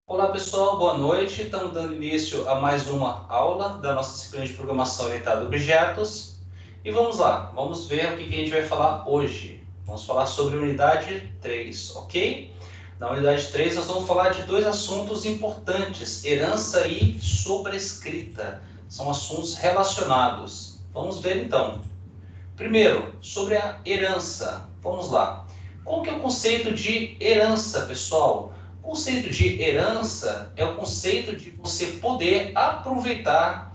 Olá pessoal, boa noite. Estamos dando início a mais uma aula da nossa disciplina de programação orientada a objetos. E vamos lá, vamos ver o que a gente vai falar hoje. Vamos falar sobre a unidade 3, ok? Na unidade 3 nós vamos falar de dois assuntos importantes, herança e sobrescrita. São assuntos relacionados. Vamos ver então. Primeiro, sobre a herança. Vamos lá. Qual que é o conceito de herança, pessoal? O conceito de herança é o conceito de você poder aproveitar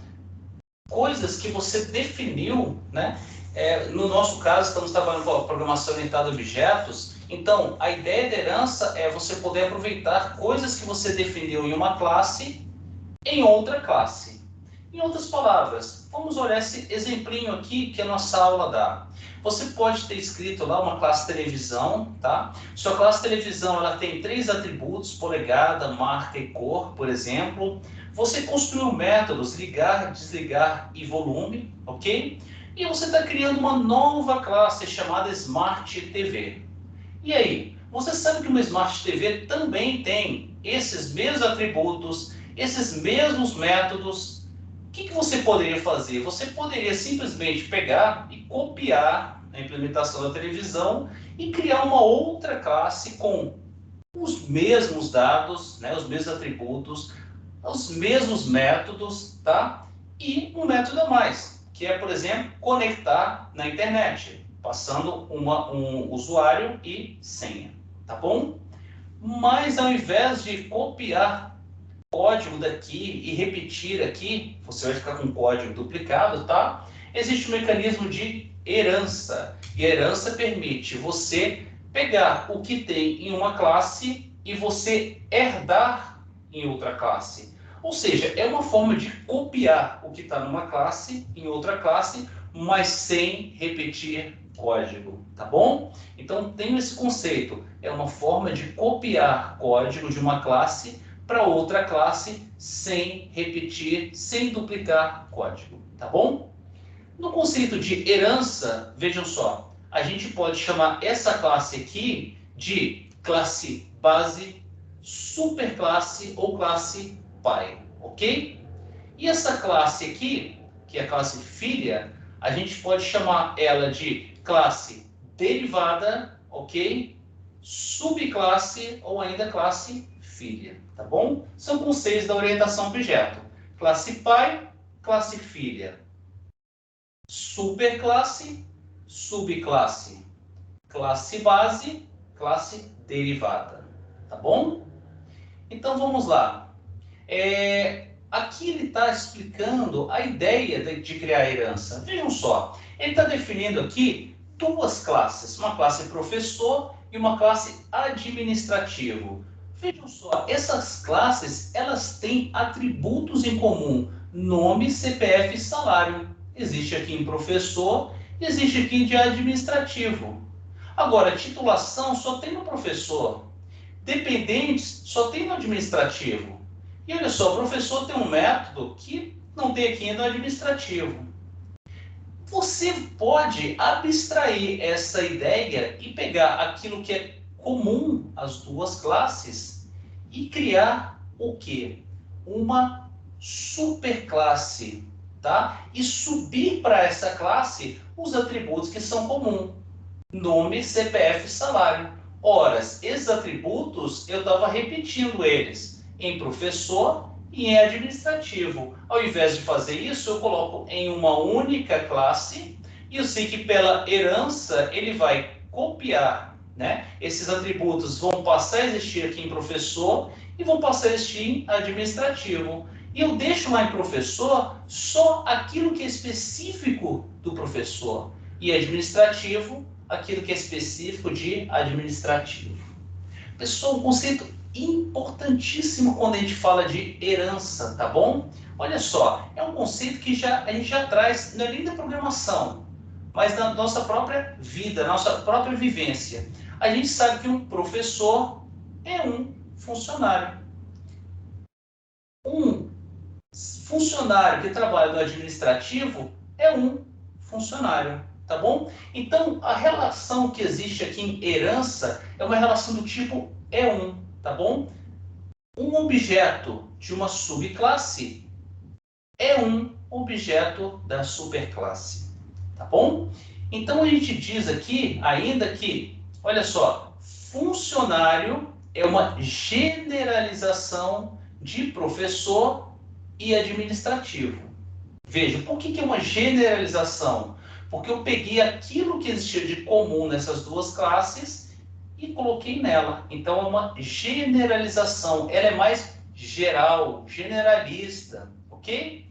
coisas que você definiu, né? No nosso caso, estamos trabalhando com a programação orientada a objetos. Então, a ideia de herança é você poder aproveitar coisas que você definiu em uma classe em outra classe. Em outras palavras, vamos olhar esse exemplinho aqui que a nossa aula dá. Você pode ter escrito lá uma classe televisão, tá? Sua classe televisão ela tem 3 atributos, polegada, marca e cor, por exemplo. Você construiu métodos ligar, desligar e volume, ok? E você está criando uma nova classe chamada Smart TV. E aí, você sabe que uma Smart TV também tem esses mesmos atributos, esses mesmos métodos. O que você poderia fazer? Você poderia simplesmente pegar e copiar a implementação da televisão e criar uma outra classe com os mesmos dados, né, os mesmos atributos, os mesmos métodos, tá? E um método a mais, que é, por exemplo, conectar na internet, passando um usuário e senha, tá bom? Mas ao invés de copiar código daqui e repetir aqui, você vai ficar com o código duplicado, tá? Existe um mecanismo de herança. E a herança permite você pegar o que tem em uma classe e você herdar em outra classe. Ou seja, é uma forma de copiar o que está numa classe em outra classe, mas sem repetir código, tá bom? Então tem esse conceito, é uma forma de copiar código de uma classe para outra classe sem repetir, sem duplicar código, tá bom? No conceito de herança, vejam só, a gente pode chamar essa classe aqui de classe base, superclasse ou classe pai, ok? E essa classe aqui, que é a classe filha, a gente pode chamar ela de classe derivada, ok? Subclasse ou ainda classe filha, tá bom? São conceitos da orientação a objeto. Classe pai, classe filha. Superclasse, subclasse. Classe base, classe derivada, tá bom? Então vamos lá. Aqui ele está explicando a ideia de criar herança. Vejam só, ele está definindo aqui duas classes, uma classe professor e uma classe administrativo. Vejam só, essas classes elas têm atributos em comum, nome, CPF e salário. Existe aqui em professor, existe aqui de administrativo. Agora, titulação só tem no professor, dependentes só tem no administrativo. E olha só, o professor tem um método que não tem aqui no administrativo. Você pode abstrair essa ideia e pegar aquilo que é comum às duas classes e criar o quê? Uma superclasse, tá? E subir para essa classe os atributos que são comuns. Nome, CPF e salário. Ora, esses atributos eu estava repetindo eles em professor e em administrativo. Ao invés de fazer isso, eu coloco em uma única classe e eu sei que pela herança ele vai copiar, né? Esses atributos vão passar a existir aqui em professor e vão passar a existir em administrativo. E eu deixo lá em professor só aquilo que é específico do professor e administrativo aquilo que é específico de administrativo. Pessoal, um conceito importantíssimo quando a gente fala de herança, tá bom? Olha só, é um conceito que a gente já traz, não é nem da programação, mas da nossa própria vida, nossa própria vivência. A gente sabe que um professor é um funcionário. Um funcionário que trabalha no administrativo é um funcionário, tá bom? Então, a relação que existe aqui em herança é uma relação do tipo E1, tá bom? Um objeto de uma subclasse é um objeto da superclasse, tá bom? Então a gente diz aqui ainda que, olha só, funcionário é uma generalização de professor e administrativo. Veja, por que é uma generalização? Porque eu peguei aquilo que existia de comum nessas duas classes e coloquei nela. Então é uma generalização, ela é mais geral, generalista, ok?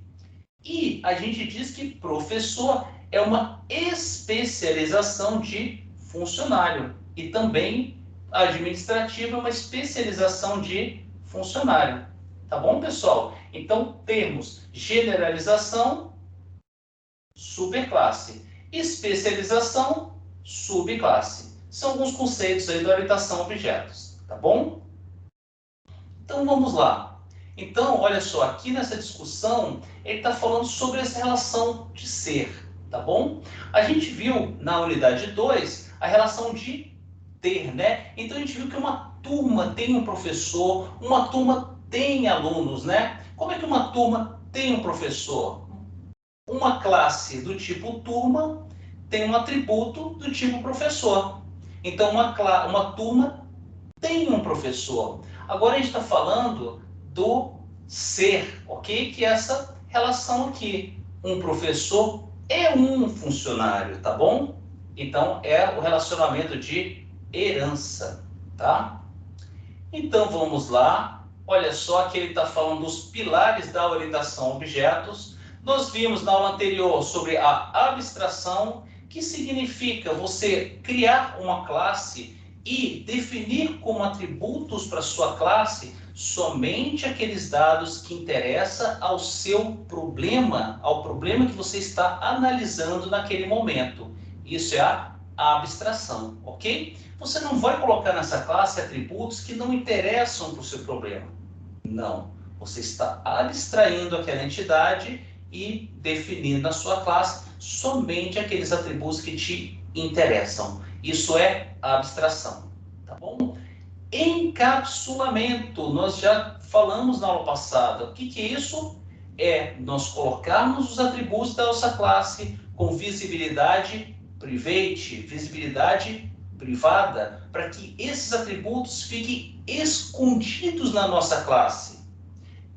E a gente diz que professor é uma especialização de funcionário. E também administrativo é uma especialização de funcionário. Tá bom, pessoal? Então, temos generalização, superclasse. Especialização, subclasse. São alguns conceitos aí da orientação a objetos. Tá bom? Então, vamos lá. Então, olha só, aqui nessa discussão, ele está falando sobre essa relação de ser, tá bom? A gente viu na unidade 2 a relação de ter, né? Então, a gente viu que uma turma tem um professor, uma turma tem alunos, né? Como é que uma turma tem um professor? Uma classe do tipo turma tem um atributo do tipo professor. Então, uma turma tem um professor. Agora a gente está falando do ser, ok? Que é essa relação aqui. Um professor é um funcionário, tá bom? Então é o relacionamento de herança, tá? Então vamos lá. Olha só que ele está falando dos pilares da orientação a objetos. Nós vimos na aula anterior sobre a abstração, que significa você criar uma classe e definir como atributos para sua classe somente aqueles dados que interessam ao seu problema, ao problema que você está analisando naquele momento. Isso é a abstração, ok? Você não vai colocar nessa classe atributos que não interessam para o seu problema. Não. Você está abstraindo aquela entidade e definindo na sua classe somente aqueles atributos que te interessam. Isso é a abstração, tá bom? Encapsulamento, nós já falamos na aula passada. O que é isso? É nós colocarmos os atributos da nossa classe com visibilidade private, visibilidade privada, para que esses atributos fiquem escondidos na nossa classe.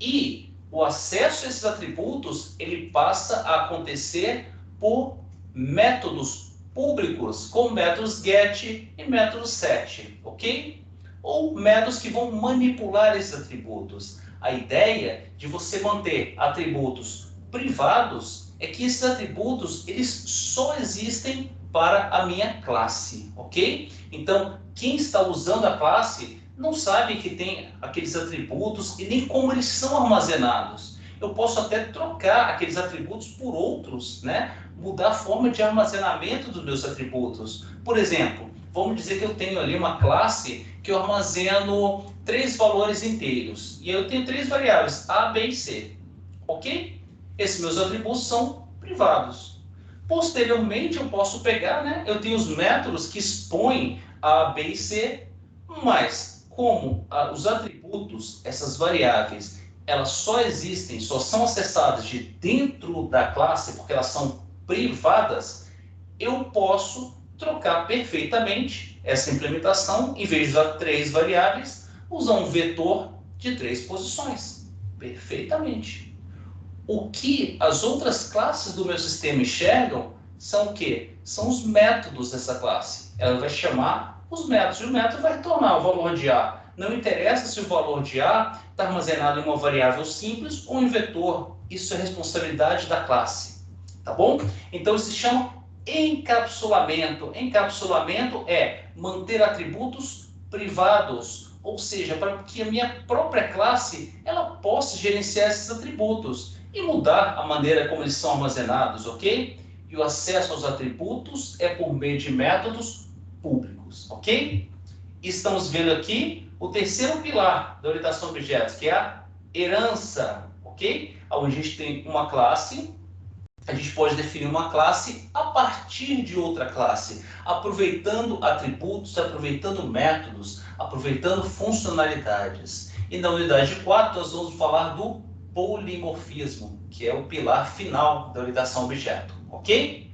E o acesso a esses atributos, ele passa a acontecer por métodos públicos, como métodos get e métodos set, ok? Ou métodos que vão manipular esses atributos. A ideia de você manter atributos privados é que esses atributos, eles só existem para a minha classe, ok? Então, quem está usando a classe não sabe que tem aqueles atributos e nem como eles são armazenados. Eu posso até trocar aqueles atributos por outros, né? Mudar a forma de armazenamento dos meus atributos. Por exemplo, vamos dizer que eu tenho ali uma classe que eu armazeno 3 valores inteiros. E eu tenho 3 variáveis, A, B e C. Ok? Esses meus atributos são privados. Posteriormente, eu posso pegar, né? Eu tenho os métodos que expõem A, B e C, mas como os atributos, essas variáveis, elas só existem, só são acessadas de dentro da classe, porque elas são privadas, eu posso trocar perfeitamente essa implementação, em vez de usar 3 variáveis, usar um vetor de 3 posições. Perfeitamente. O que as outras classes do meu sistema enxergam são o quê? São os métodos dessa classe. Ela vai chamar os métodos, e o método vai retornar o valor de A. Não interessa se o valor de A está armazenado em uma variável simples ou em vetor. Isso é responsabilidade da classe. Tá bom? Então, isso se chama encapsulamento. Encapsulamento é manter atributos privados, ou seja, para que a minha própria classe ela possa gerenciar esses atributos e mudar a maneira como eles são armazenados, ok? E o acesso aos atributos é por meio de métodos públicos, ok? Estamos vendo aqui o terceiro pilar da orientação a objetos, que é a herança, ok? Onde a gente tem uma classe, a gente pode definir uma classe a partir de outra classe, aproveitando atributos, aproveitando métodos, aproveitando funcionalidades. E na unidade 4, nós vamos falar do polimorfismo, que é o pilar final da orientação objeto, ok?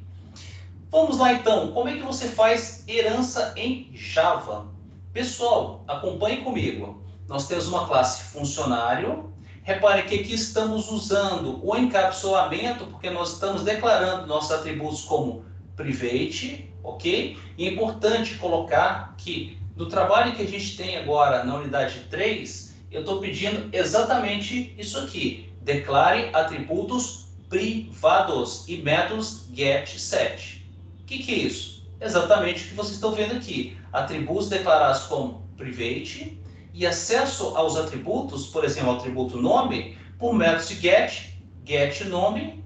Vamos lá então, como é que você faz herança em Java? Pessoal, acompanhe comigo. Nós temos uma classe funcionário. Repare que aqui estamos usando o encapsulamento, porque nós estamos declarando nossos atributos como private, ok? E é importante colocar que no trabalho que a gente tem agora na unidade 3, eu estou pedindo exatamente isso aqui. Declare atributos privados e métodos getSet. O que é isso? Exatamente o que vocês estão vendo aqui. Atributos declarados como private e acesso aos atributos, por exemplo, o atributo nome, por métodos de getNome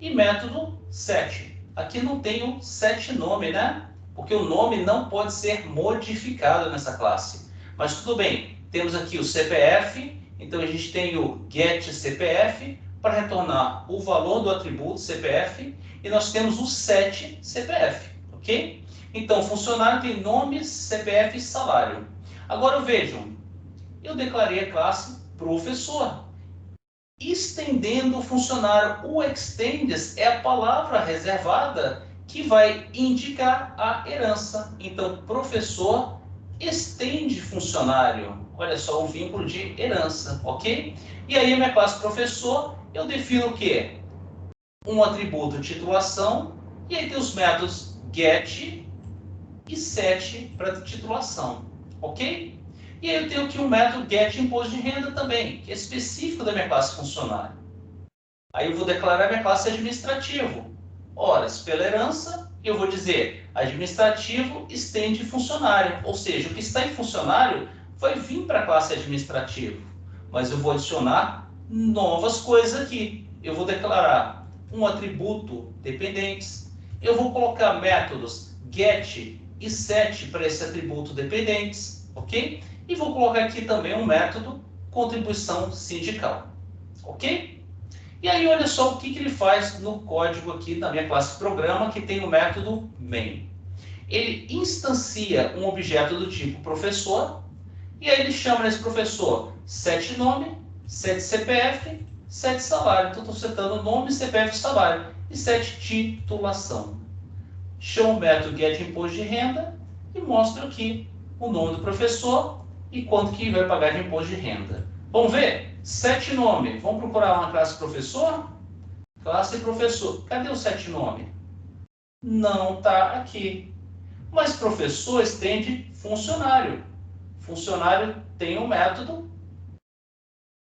e método set. Aqui não tem o setNome, né? Porque o nome não pode ser modificado nessa classe. Mas tudo bem, temos aqui o CPF, então a gente tem o getCPF para retornar o valor do atributo CPF e nós temos o setCPF, ok? Então, o funcionário tem nome, CPF e salário. Agora vejam, eu declarei a classe professor. Estendendo o funcionário, o extends é a palavra reservada que vai indicar a herança. Então, professor estende funcionário. Olha só, um vínculo de herança, ok? E aí, a minha classe professor, eu defino o quê? Um atributo titulação, e aí tem os métodos get e set para titulação, ok? E aí eu tenho aqui um método getImposto de renda também, que é específico da minha classe funcionário. Aí eu vou declarar minha classe administrativo. Ora, pela herança, eu vou dizer administrativo estende funcionário, ou seja, o que está em funcionário vai vir para a classe administrativo, mas eu vou adicionar novas coisas aqui. Eu vou declarar um atributo dependentes, eu vou colocar métodos get e set para esse atributo dependentes, ok? E vou colocar aqui também um método contribuição sindical, ok? E aí olha só o que ele faz no código aqui da minha classe programa, que tem o método main. Ele instancia um objeto do tipo professor, e aí ele chama nesse professor setNome, setCPF, setSalário. Então estou setando nome, CPF e salário. E setTitulação. Chamo o método getImposto de renda e mostro aqui o nome do professor e quanto que vai pagar de imposto de renda. Vamos ver? setNome. Vamos procurar uma classe professor? Classe professor. Cadê o setNome? Não está aqui. Mas professor estende funcionário. Funcionário tem um método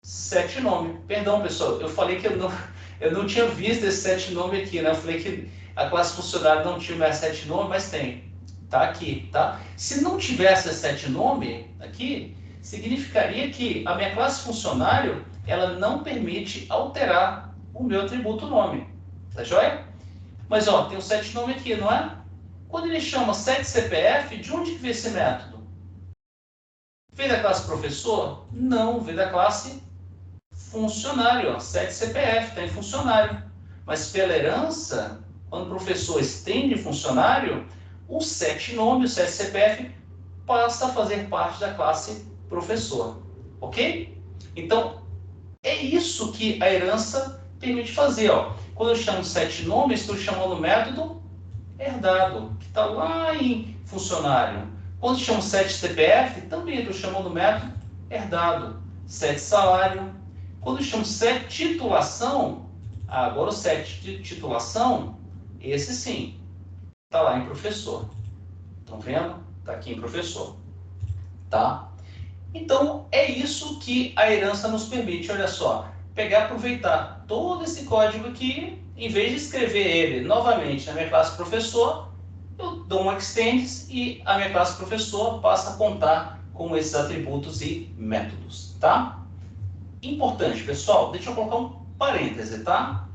setNome. Perdão, pessoal, eu falei que eu não tinha visto esse setNome aqui, né? Eu falei que a classe funcionário não tinha mais setNome, mas tem. Tá aqui, tá? Se não tivesse esse setNome aqui, significaria que a minha classe funcionário, ela não permite alterar o meu atributo nome. Tá joia? Mas, ó, tem o setNome aqui, não é? Quando ele chama setCPF, de onde que vem esse método? Veio da classe professor? Não, veio da classe funcionário, ó, setCPF, está em funcionário. Mas pela herança, quando o professor estende funcionário, o setNome, o setCPF, passa a fazer parte da classe professor, ok? Então, é isso que a herança permite fazer, ó. Quando eu chamo setNome, estou chamando o método herdado, que está lá em funcionário. Quando eu chamo setCPF, também estou chamando o método herdado. setSalário. Quando eu chamo setTitulação, agora o setTitulação, esse sim, está lá em professor. Estão vendo? Está aqui em professor. Tá? Então, é isso que a herança nos permite. Olha só, pegar e aproveitar todo esse código aqui, em vez de escrever ele novamente na minha classe professor, eu dou um extends e a minha classe professor passa a contar com esses atributos e métodos. Tá? Importante, pessoal, deixa eu colocar um parêntese, tá?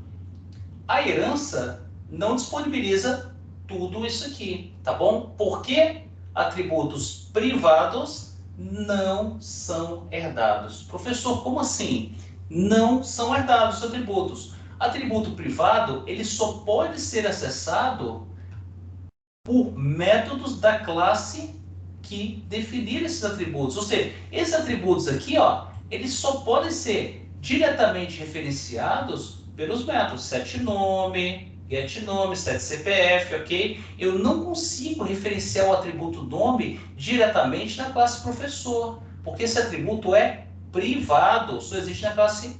A herança não disponibiliza tudo isso aqui, tá bom? Porque atributos privados não são herdados. Professor, como assim? Não são herdados os atributos. Atributo privado, ele só pode ser acessado por métodos da classe que definir esses atributos. Ou seja, esses atributos aqui, ó, eles só podem ser diretamente referenciados pelos métodos setNome, getNome, setCPF, ok? Eu não consigo referenciar o atributo nome diretamente na classe professor, porque esse atributo é privado, só existe na classe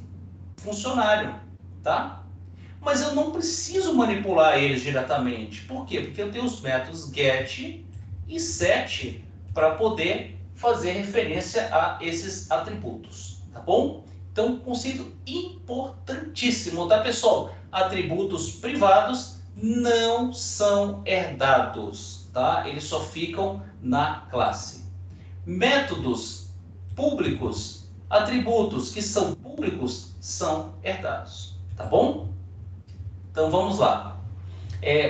funcionário, tá? Mas eu não preciso manipular eles diretamente. Por quê? Porque eu tenho os métodos get e set para poder fazer referência a esses atributos, tá bom? Então, conceito importantíssimo, tá, pessoal? Atributos privados não são herdados, tá? Eles só ficam na classe. Métodos públicos, atributos que são públicos, são herdados, tá bom? Então, vamos lá.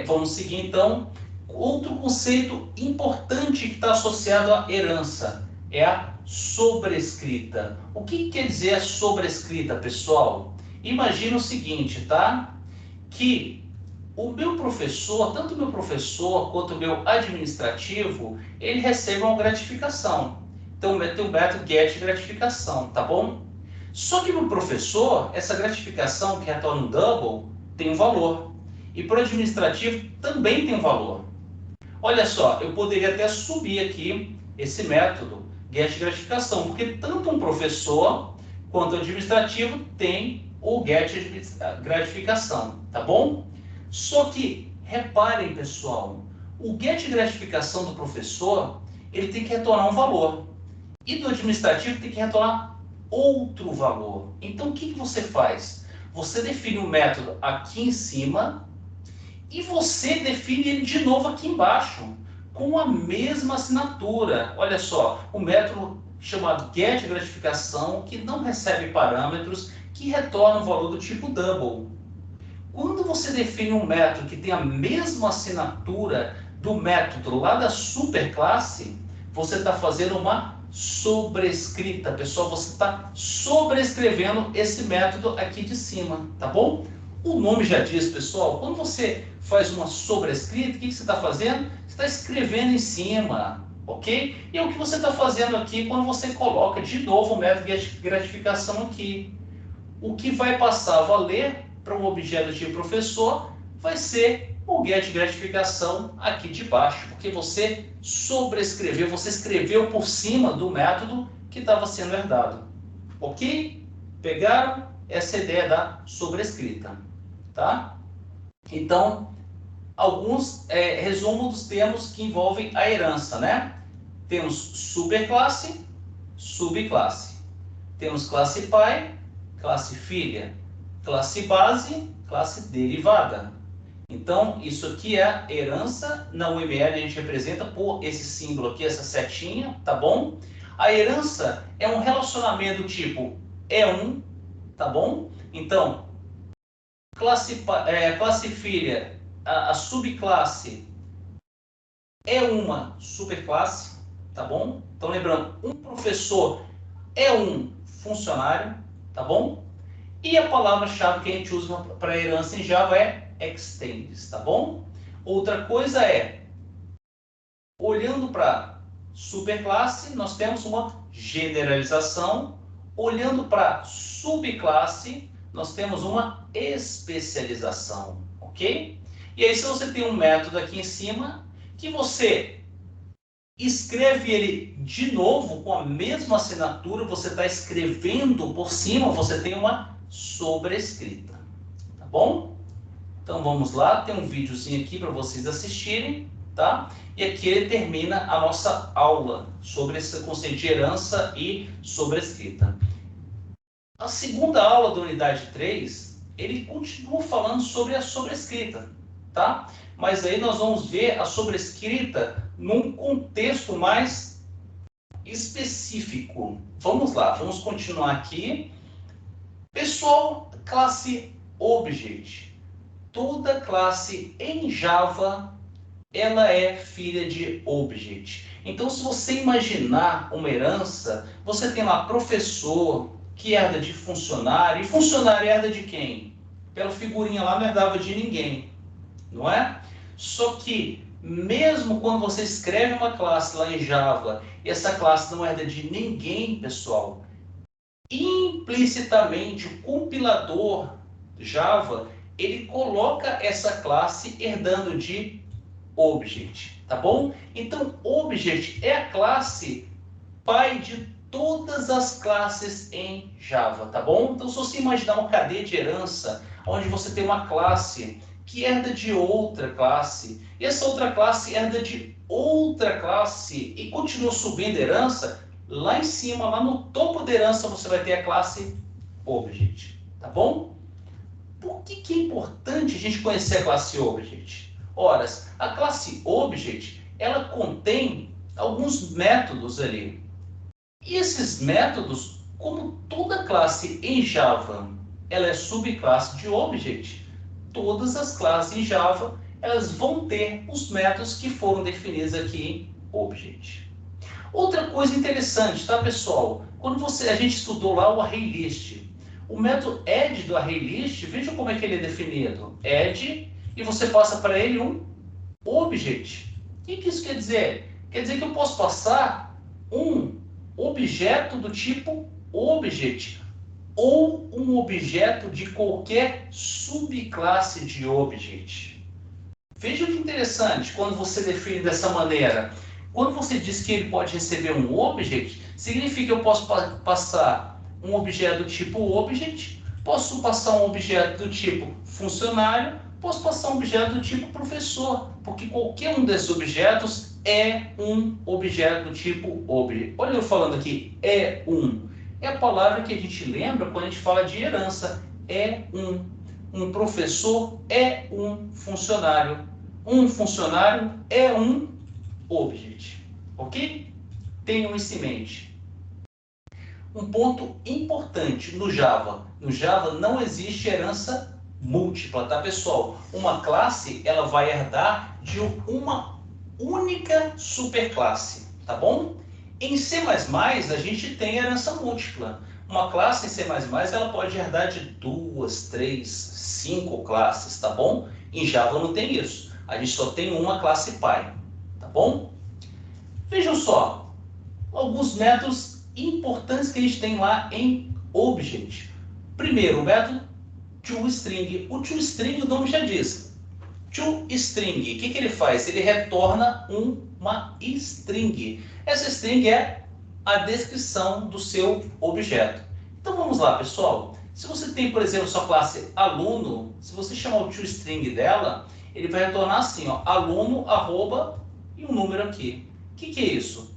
Vamos seguir, então. Outro conceito importante que está associado à herança é a sobrescrita. O que quer dizer a sobrescrita, pessoal? Imagina o seguinte, tá? Que o meu professor, tanto o meu professor quanto o meu administrativo, ele recebe uma gratificação. Então, tem o método get gratificação, tá bom? Só que para o professor, essa gratificação que retorna um double tem um valor. E para o administrativo também tem um valor. Olha só, eu poderia até subir aqui esse método get gratificação, porque tanto um professor quanto o administrativo tem o get gratificação, tá bom? Só que, reparem, pessoal, o get gratificação do professor, ele tem que retornar um valor. E do administrativo tem que retornar outro valor. Então, o que você faz? Você define o método aqui em cima e você define ele de novo aqui embaixo, com a mesma assinatura. Olha só, o método chamado getGratificação, que não recebe parâmetros, que retorna um valor do tipo double. Quando você define um método que tem a mesma assinatura do método lá da superclasse, você está fazendo uma sobrescrita. Pessoal, você está sobrescrevendo esse método aqui de cima, tá bom? O nome já diz, pessoal, quando você faz uma sobrescrita, o que você está fazendo? Você está escrevendo em cima, ok? E é o que você está fazendo aqui quando você coloca de novo o método de gratificação aqui. O que vai passar a valer para um objeto tipo professor vai ser o get gratificação aqui de baixo, porque você sobrescreveu, você escreveu por cima do método que estava sendo herdado. Ok? Pegaram essa ideia da sobrescrita, tá? Então, alguns resumo dos termos que envolvem a herança, né? Temos superclasse, subclasse. Temos classe pai, classe filha, classe base, classe derivada. Então, isso aqui é a herança. Na UML a gente representa por esse símbolo aqui, essa setinha, tá bom? A herança é um relacionamento tipo E1, tá bom? Então, classe filha, a subclasse é uma superclasse, tá bom? Então, lembrando, um professor é um funcionário, tá bom? E a palavra-chave que a gente usa para herança em Java é extends, tá bom? Outra coisa é, olhando para superclasse, nós temos uma generalização. Olhando para subclasse, nós temos uma especialização, ok? E aí, se você tem um método aqui em cima, que você escreve ele de novo com a mesma assinatura, você está escrevendo por cima, você tem uma sobrescrita, tá bom? Então vamos lá, tem um videozinho aqui para vocês assistirem, tá? E aqui ele termina a nossa aula sobre esse conceito de herança e sobrescrita. A segunda aula da unidade 3, ele continua falando sobre a sobrescrita, tá? Mas aí nós vamos ver a sobrescrita num contexto mais específico. Vamos lá, vamos continuar aqui. Pessoal, classe Object. Toda classe em Java, ela é filha de Object. Então, se você imaginar uma herança, você tem lá professor, que herda de funcionário, e funcionário herda de quem? Pela figurinha lá não herdava de ninguém, não é? Só que, mesmo quando você escreve uma classe lá em Java, e essa classe não herda de ninguém, pessoal, implicitamente o compilador Java, ele coloca essa classe herdando de Object, tá bom? Então, Object é a classe pai de todas as classes em Java, tá bom? Então, se você imaginar uma cadeia de herança, onde você tem uma classe que herda de outra classe, e essa outra classe herda de outra classe, e continua subindo a herança, lá em cima, lá no topo da herança, você vai ter a classe Object, tá bom? Por que é importante a gente conhecer a classe Object? Ora, a classe Object, ela contém alguns métodos ali. E esses métodos, como toda classe em Java, ela é subclasse de Object, todas as classes em Java, elas vão ter os métodos que foram definidos aqui em Object. Outra coisa interessante, tá, pessoal? Quando a gente estudou lá o ArrayList, o método add do ArrayList, vejam como é que ele é definido. Add, e você passa para ele um Object. O que isso quer dizer? Quer dizer que eu posso passar um objeto do tipo Object ou um objeto de qualquer subclasse de Object. Veja que interessante quando você define dessa maneira. Quando você diz que ele pode receber um Object, significa que eu posso passar um objeto do tipo Object, posso passar um objeto do tipo funcionário, posso passar um objeto do tipo professor, porque qualquer um desses objetos é um objeto do tipo Object. Olha eu falando aqui, é um. É a palavra que a gente lembra quando a gente fala de herança. É um. Um professor é um funcionário. Um funcionário é um Object. Ok? Tenham isso em mente. Um ponto importante no Java. No Java não existe herança múltipla, tá, pessoal? Uma classe, ela vai herdar de uma única superclasse, tá bom? Em C++, a gente tem herança múltipla. Uma classe em C++, ela pode herdar de 2, 3, 5 classes, tá bom? Em Java não tem isso. A gente só tem uma classe pai, tá bom? Vejam só, alguns métodos importantes que a gente tem lá em Object. Primeiro, o método toString. O toString, o nome já diz. ToString, o que ele faz? Ele retorna uma string. Essa string é a descrição do seu objeto. Então vamos lá, pessoal. Se você tem, por exemplo, sua classe aluno, se você chamar o toString dela, ele vai retornar assim, ó, aluno, arroba, e um número aqui. O que é isso?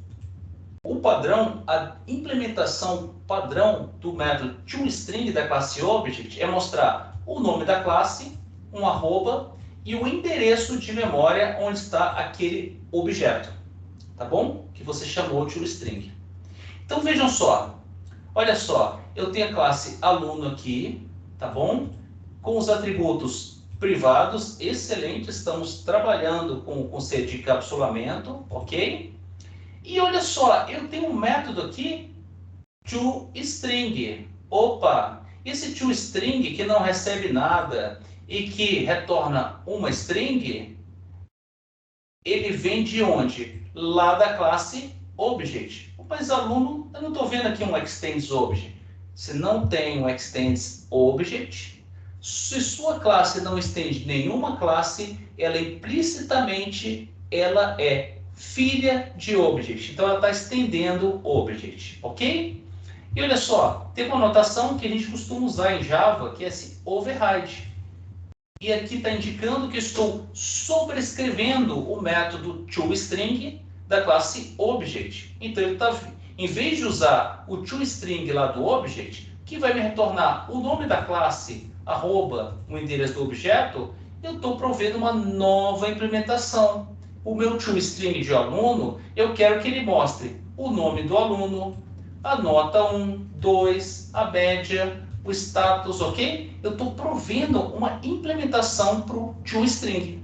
O padrão, a implementação padrão do método toString da classe Object é mostrar o nome da classe, um arroba e o endereço de memória onde está aquele objeto, tá bom? Que você chamou de toString. Então vejam só, olha só, eu tenho a classe aluno aqui, tá bom? Com os atributos privados, excelente, estamos trabalhando com o conceito de encapsulamento, ok? E olha só, eu tenho um método aqui, toString. Opa, esse toString que não recebe nada e que retorna uma string, ele vem de onde? Lá da classe Object. Mas aluno, eu não estou vendo aqui um extends Object. Se não tem um extends Object, se sua classe não estende nenhuma classe, ela implicitamente ela é filha de Object. Então, ela está estendendo Object, ok? E olha só, tem uma notação que a gente costuma usar em Java, que é esse override. E aqui está indicando que estou sobrescrevendo o método toString da classe Object. Então, ele está, em vez de usar o toString lá do Object, que vai me retornar o nome da classe, arroba, o endereço do objeto, eu estou provendo uma nova implementação. O meu toString de aluno, eu quero que ele mostre o nome do aluno, a nota 1, 2, a média, o status, ok? Eu estou provendo uma implementação para o toString.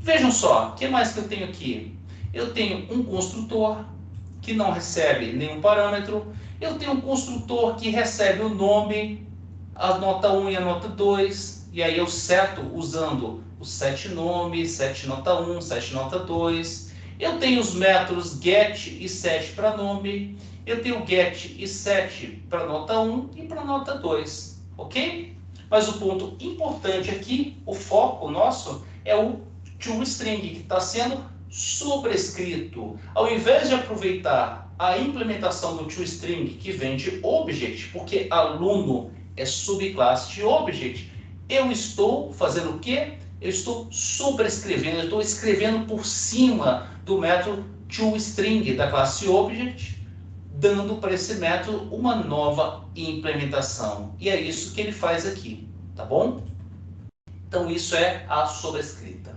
Vejam só, o que mais que eu tenho aqui? Eu tenho um construtor que não recebe nenhum parâmetro. Eu tenho um construtor que recebe o nome, a nota 1 e a nota 2. E aí eu seto usando os set nome, set nota 1, set nota 2. Eu tenho os métodos get e set para nome. eu tenho get e set para nota 1 e para nota 2, ok? Mas o ponto importante aqui, o foco nosso, é o toString, que está sendo sobrescrito. Ao invés de aproveitar a implementação do toString, que vem de object, porque aluno é subclasse de object, eu estou fazendo o quê? Eu estou sobrescrevendo, eu estou escrevendo por cima do método toString da classe object, dando para esse método uma nova implementação. E é isso que ele faz aqui, tá bom? Então isso é a sobrescrita.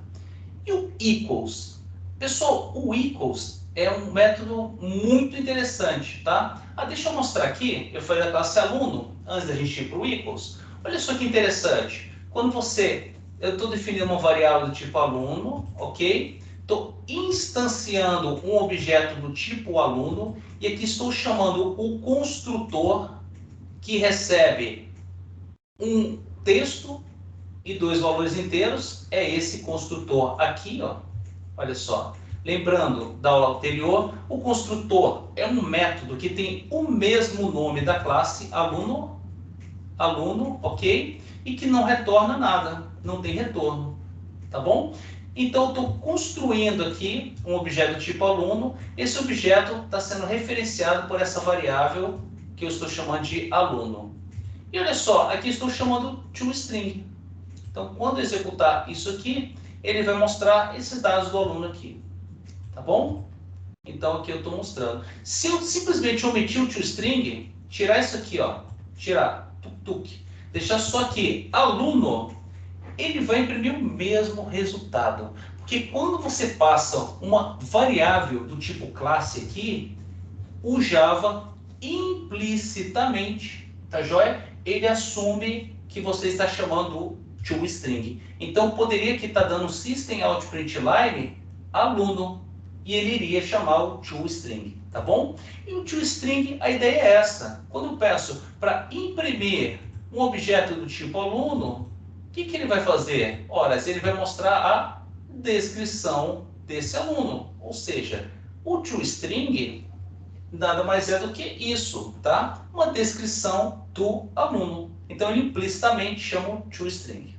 E o equals? Pessoal, o equals é um método muito interessante, tá? Deixa eu mostrar aqui, eu falei da classe aluno, antes da gente ir para o equals. Olha só que interessante. Quando eu estou definindo uma variável do tipo aluno, ok? Estou instanciando um objeto do tipo aluno e aqui estou chamando o construtor que recebe um texto e 2 valores inteiros. É esse construtor aqui, ó. Olha só. Lembrando da aula anterior, o construtor é um método que tem o mesmo nome da classe aluno, ok? E que não retorna nada, não tem retorno, tá bom? Então, eu estou construindo aqui um objeto do tipo aluno. Esse objeto está sendo referenciado por essa variável que eu estou chamando de aluno. E olha só, aqui estou chamando toString. Então, quando executar isso aqui, ele vai mostrar esses dados do aluno aqui, tá bom? Então, aqui eu estou mostrando. Se eu simplesmente omitir o toString, tirar isso aqui, ó, tirar, deixar só aqui, aluno, ele vai imprimir o mesmo resultado. Porque quando você passa uma variável do tipo classe aqui, o Java implicitamente, tá joia? Ele assume que você está chamando o toString. Então, poderia aqui estar dando system.out.println aluno, e ele iria chamar o toString, tá bom? E o toString, a ideia é essa. Quando eu peço para imprimir um objeto do tipo aluno, o que ele vai fazer? Ora, ele vai mostrar a descrição desse aluno. Ou seja, o toString nada mais é do que isso, tá? Uma descrição do aluno. Então, ele implicitamente chama o toString,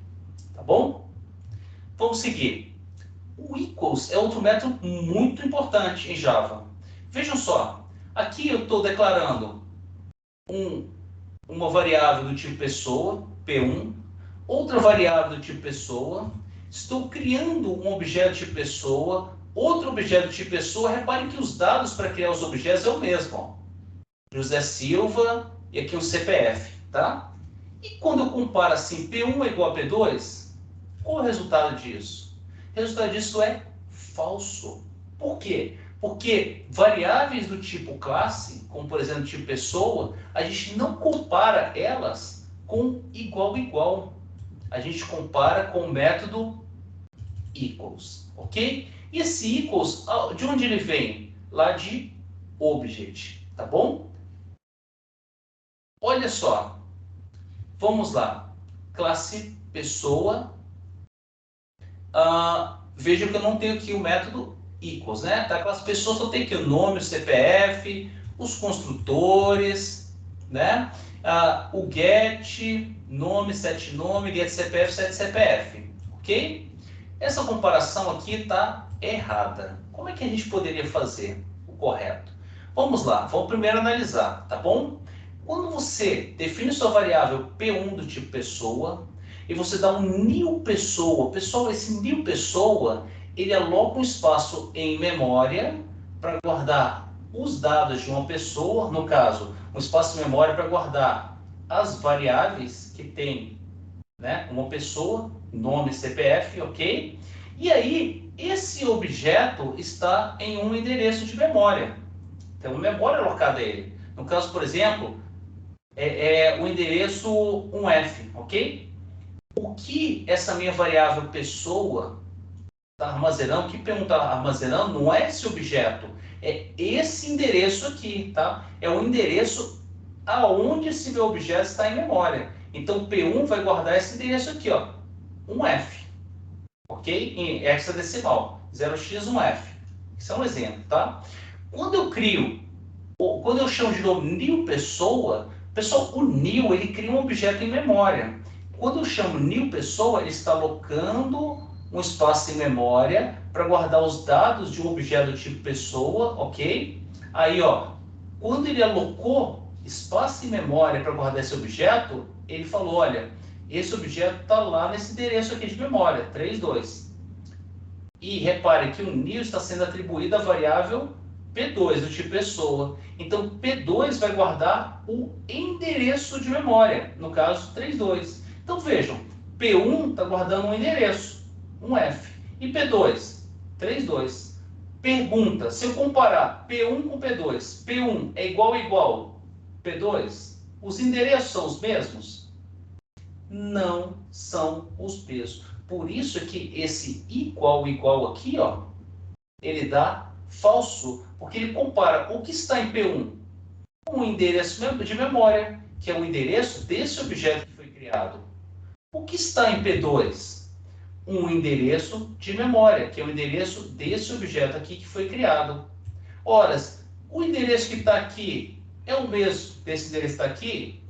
tá bom? Vamos seguir. O equals é outro método muito importante em Java. Vejam só, aqui eu estou declarando uma variável do tipo pessoa, P1, outra variável do tipo pessoa, estou criando um objeto de pessoa, outro objeto de pessoa. Reparem que os dados para criar os objetos é o mesmo, ó. José Silva e aqui um CPF, tá? E quando eu comparo assim, P1 é igual a P2, qual é o resultado disso? O resultado disso é falso. Por quê? Porque variáveis do tipo classe, como por exemplo tipo pessoa, a gente não compara elas com igual. A gente compara com o método equals, ok? E esse equals, de onde ele vem? Lá de object, tá bom? Olha só, vamos lá. Classe pessoa. Veja que eu não tenho aqui o método equals, né? Da classe pessoa só tem aqui o nome, o CPF, os construtores, né? O get, nome, set nome, get CPF, set CPF, ok? Essa comparação aqui está errada. Como é que a gente poderia fazer o correto? Vamos lá, vamos primeiro analisar, tá bom? Quando você define sua variável P1 do tipo pessoa, e você dá um new pessoa. Pessoal, esse new pessoa, ele aloca um espaço em memória para guardar os dados de uma pessoa, no caso, um espaço de memória para guardar as variáveis que tem, né, uma pessoa, nome, CPF, ok? E aí, esse objeto está em um endereço de memória. Tem uma memória alocada a ele. No caso, por exemplo, o endereço 1F, ok? O que essa minha variável pessoa está armazenando, o que P1 está armazenando não é esse objeto, é esse endereço aqui, tá? É o endereço aonde esse meu objeto está em memória. Então, P1 vai guardar esse endereço aqui, ó, 1F, ok? Em hexadecimal, 0x1F. Isso é um exemplo, tá? Quando eu crio Quando eu chamo de novo new pessoa, pessoal, o new ele cria um objeto em memória. Quando eu chamo new pessoa, ele está alocando um espaço em memória para guardar os dados de um objeto do tipo pessoa, ok? Aí, ó, quando ele alocou espaço em memória para guardar esse objeto, ele falou, olha, esse objeto está lá nesse endereço aqui de memória, 32. E repare que o new está sendo atribuído à variável P2, do tipo pessoa. Então, P2 vai guardar o endereço de memória, no caso, 32. Então, vejam, P1 está guardando um endereço, um F. E P2, 32. Pergunta, se eu comparar P1 com P2, P1 é igual a igual P2, os endereços são os mesmos? Não são os mesmos. Por isso que esse igual aqui, ó, ele dá falso, porque ele compara o que está em P1 com o endereço de memória, que é o endereço desse objeto que foi criado. O que está em P2? Um endereço de memória, que é o endereço desse objeto aqui que foi criado. Ora, o endereço que está aqui é o mesmo desse endereço que está aqui?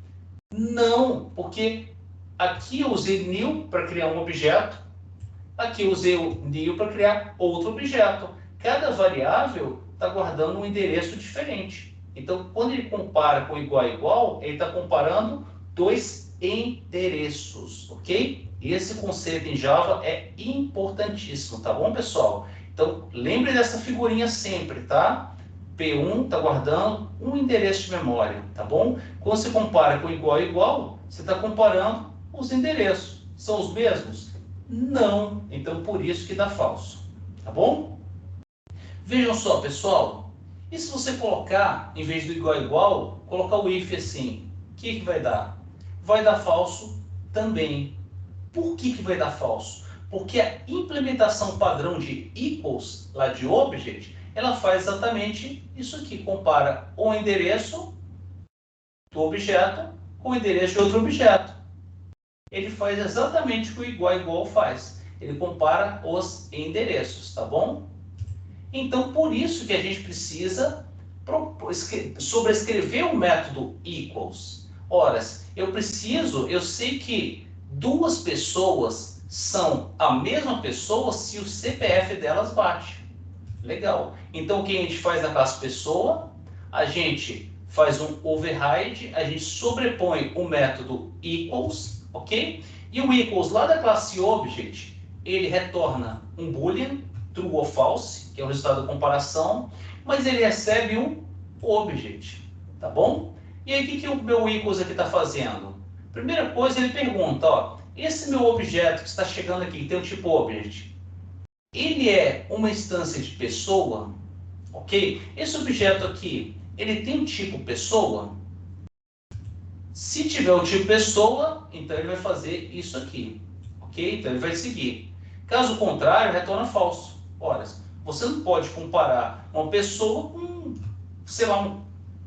Não, porque aqui eu usei new para criar um objeto, aqui eu usei o new para criar outro objeto. Cada variável está guardando um endereço diferente. Então, quando ele compara com igual a igual, ele está comparando dois endereços, ok? Esse conceito em Java é importantíssimo, tá bom, pessoal? Então, lembre dessa figurinha sempre, tá? P1 está guardando um endereço de memória, tá bom? Quando você compara com igual a igual, você está comparando os endereços. São os mesmos? Não. Então, por isso que dá falso, tá bom? Vejam só, pessoal. E se você colocar, em vez do igual a igual, colocar o if assim, o que vai dar? Vai dar falso também. Por que vai dar falso? Porque a implementação padrão de equals, lá de object, ela faz exatamente isso aqui. Compara o endereço do objeto com o endereço de outro objeto. Ele faz exatamente o que o igual a igual faz. Ele compara os endereços, tá bom? Então, por isso que a gente precisa sobrescrever o método equals. Ora, eu sei que duas pessoas são a mesma pessoa se o CPF delas bate. Legal. Então, o que a gente faz na classe pessoa? A gente faz um override, a gente sobrepõe o método equals, ok? E o equals lá da classe object, ele retorna um boolean, true ou false, que é o resultado da comparação, mas ele recebe um object, tá bom? E aí, o que o meu equals aqui está fazendo? Primeira coisa, ele pergunta, ó, esse meu objeto que está chegando aqui, que tem o tipo object, ele é uma instância de pessoa, ok? Esse objeto aqui, ele tem um tipo pessoa? Se tiver o tipo pessoa, então ele vai fazer isso aqui, ok? Então ele vai seguir. Caso contrário, retorna falso. Ora, você não pode comparar uma pessoa com, sei lá,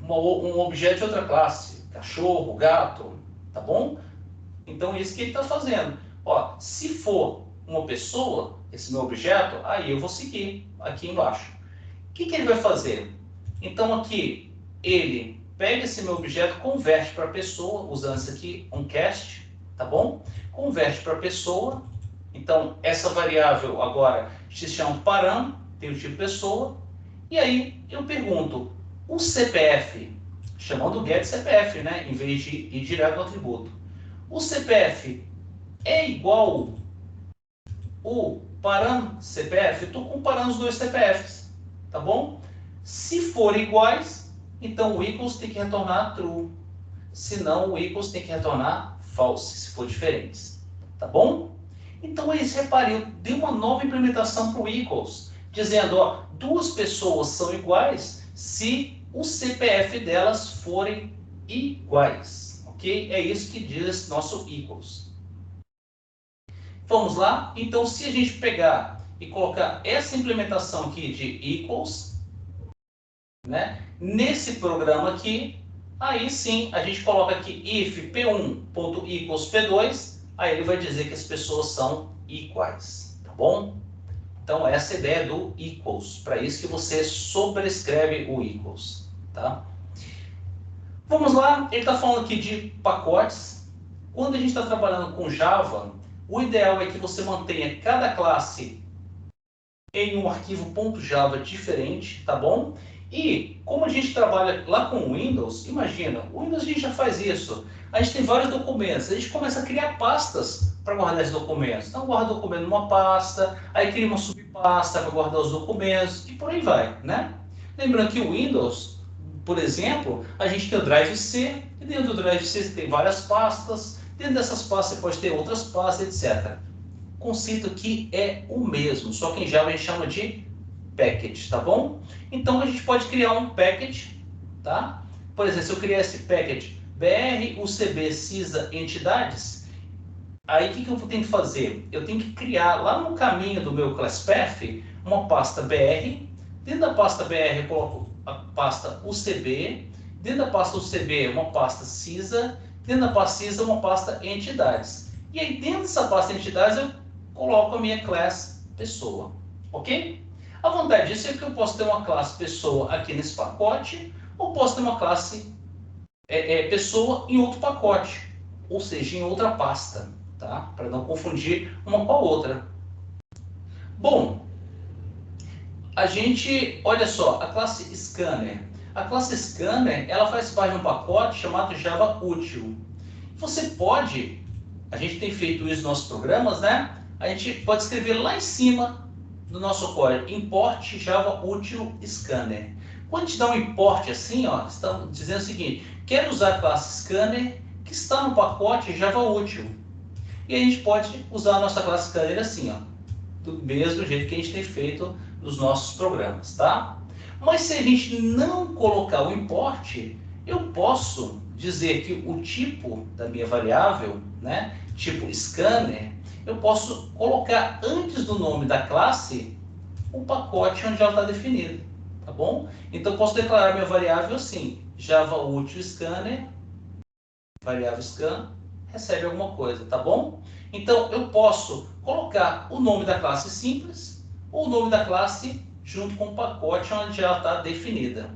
um objeto de outra classe, cachorro, gato, tá bom? Então, isso que ele está fazendo. Ó, se for uma pessoa, esse meu objeto, aí eu vou seguir aqui embaixo. O que ele vai fazer? Então, aqui, ele pega esse meu objeto, converte para pessoa, usando isso aqui, um cast, tá bom? Converte para pessoa. Então, essa variável agora se chama param, tem o tipo pessoa. E aí, eu pergunto, o CPF, chamando o get CPF, né? Em vez de ir direto no atributo. O CPF é igual o param CPF? Estou comparando os dois CPFs, tá bom? Se forem iguais, então o equals tem que retornar true. Se não, o equals tem que retornar false, se for diferentes, tá bom? Então é isso, repare, eu dei uma nova implementação para o equals, dizendo, ó, duas pessoas são iguais se o CPF delas forem iguais, ok? É isso que diz esse nosso equals. Vamos lá? Então, se a gente pegar e colocar essa implementação aqui de equals, né, nesse programa aqui, aí sim a gente coloca aqui if p1.equals p2, aí ele vai dizer que as pessoas são iguais, tá bom? Então, essa é a ideia do equals, para isso que você sobrescreve o equals, tá? Vamos lá, ele está falando aqui de pacotes. Quando a gente está trabalhando com Java, o ideal é que você mantenha cada classe em um arquivo .java diferente, tá bom? E como a gente trabalha lá com o Windows, imagina, o Windows a gente já faz isso. A gente tem vários documentos, a gente começa a criar pastas para guardar esses documentos. Então guarda o documento numa pasta, aí cria uma subpasta para guardar os documentos e por aí vai, né? Lembrando que o Windows, por exemplo, a gente tem o Drive C, e dentro do Drive C tem várias pastas, dentro dessas pastas você pode ter outras pastas, etc. O conceito aqui é o mesmo, só que em Java a gente chama de package, tá bom? Então a gente pode criar um package, tá? Por exemplo, se eu criar esse package BR, UCB, CISA, entidades, aí o que eu tenho que fazer? Eu tenho que criar lá no caminho do meu class path uma pasta BR, dentro da pasta BR eu coloco a pasta UCB, dentro da pasta UCB uma pasta CISA, dentro da pasta CISA uma pasta entidades. E aí dentro dessa pasta entidades eu coloco a minha classe pessoa, ok? A vantagem disso é que eu posso ter uma classe pessoa aqui nesse pacote, ou posso ter uma classe pessoa em outro pacote, ou seja, em outra pasta, tá? Para não confundir uma com a outra. Bom, a gente, olha só, a classe Scanner. A classe Scanner, ela faz parte de um pacote chamado Java Útil. Você pode, a gente tem feito isso nos nossos programas, né? A gente pode escrever lá em cima do nosso código, import Java Útil Scanner. Quando a gente dá um import assim, ó, estamos dizendo o seguinte, quero usar a classe Scanner que está no pacote Java Útil. E a gente pode usar a nossa classe Scanner assim, ó, do mesmo jeito que a gente tem feito nos nossos programas, tá? Mas se a gente não colocar o import, eu posso dizer que o tipo da minha variável, né, tipo scanner, eu posso colocar antes do nome da classe o pacote onde ela está definida, tá bom? Então eu posso declarar minha variável assim, Java útil scanner, variável scan, recebe alguma coisa, tá bom? Então eu posso colocar o nome da classe simples ou o nome da classe junto com o pacote onde ela está definida.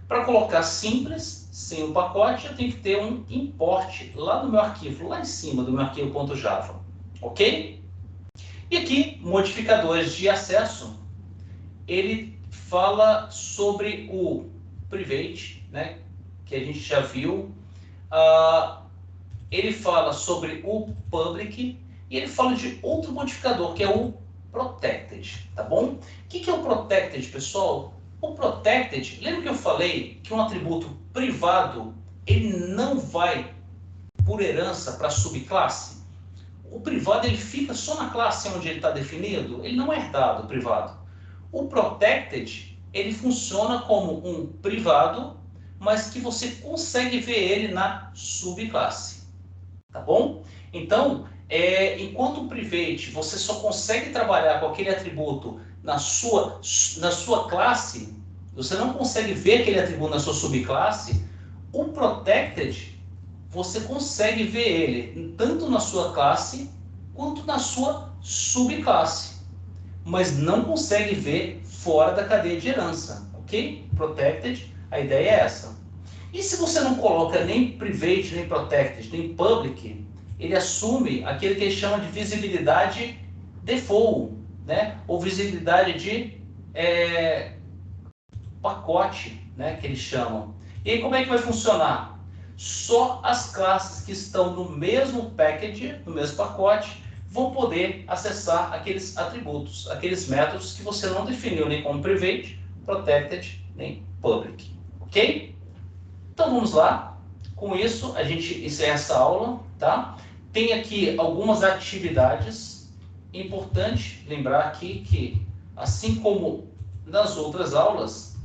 Para colocar simples, sem o pacote, eu tenho que ter um import lá no meu arquivo, lá em cima do meu arquivo .java, ok? E aqui, modificadores de acesso, ele fala sobre o private, né, que a gente já viu, ele fala sobre o public e ele fala de outro modificador, que é o protected, tá bom? O que é o protected, pessoal? O protected, lembra que eu falei que um atributo privado, ele não vai por herança para a subclasse? O privado, ele fica só na classe onde ele está definido, ele não é herdado, o privado. O protected, ele funciona como um privado, mas que você consegue ver ele na subclasse, tá bom? Então, enquanto o private você só consegue trabalhar com aquele atributo na sua classe, você não consegue ver aquele atributo na sua subclasse, o protected você consegue ver ele tanto na sua classe quanto na sua subclasse, mas não consegue ver fora da cadeia de herança, ok? Protected, a ideia é essa. E se você não coloca nem private, nem protected, nem public, ele assume aquele que ele chama de visibilidade default, né? Ou visibilidade de pacote, né? Que eles chamam. E aí como é que vai funcionar? Só as classes que estão no mesmo package, no mesmo pacote, vão poder acessar aqueles atributos, aqueles métodos que você não definiu nem como private, protected, nem public, ok? Então vamos lá. Com isso a gente encerra essa aula, tá? Tem aqui algumas atividades. Importante lembrar aqui que, assim como nas outras aulas,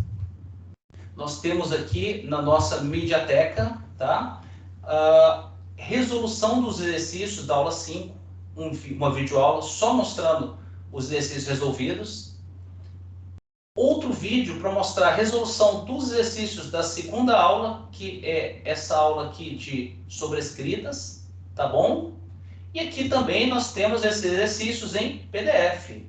nós temos aqui na nossa mediateca, tá? A resolução dos exercícios da aula 5, uma videoaula só mostrando os exercícios resolvidos. Outro vídeo para mostrar a resolução dos exercícios da segunda aula, que é essa aula aqui de sobrescritas, tá bom? E aqui também nós temos esses exercícios em PDF.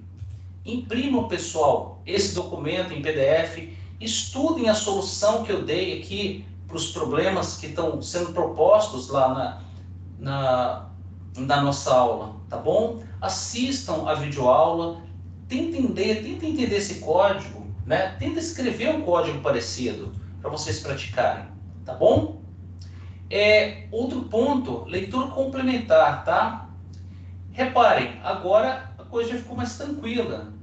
Imprimam, pessoal, esse documento em PDF, estudem a solução que eu dei aqui para os problemas que estão sendo propostos lá na nossa aula, tá bom? Assistam a videoaula, tentem entender esse código, né? Tenta escrever um código parecido para vocês praticarem, tá bom? Outro ponto, leitura complementar, tá? Reparem, agora a coisa já ficou mais tranquila.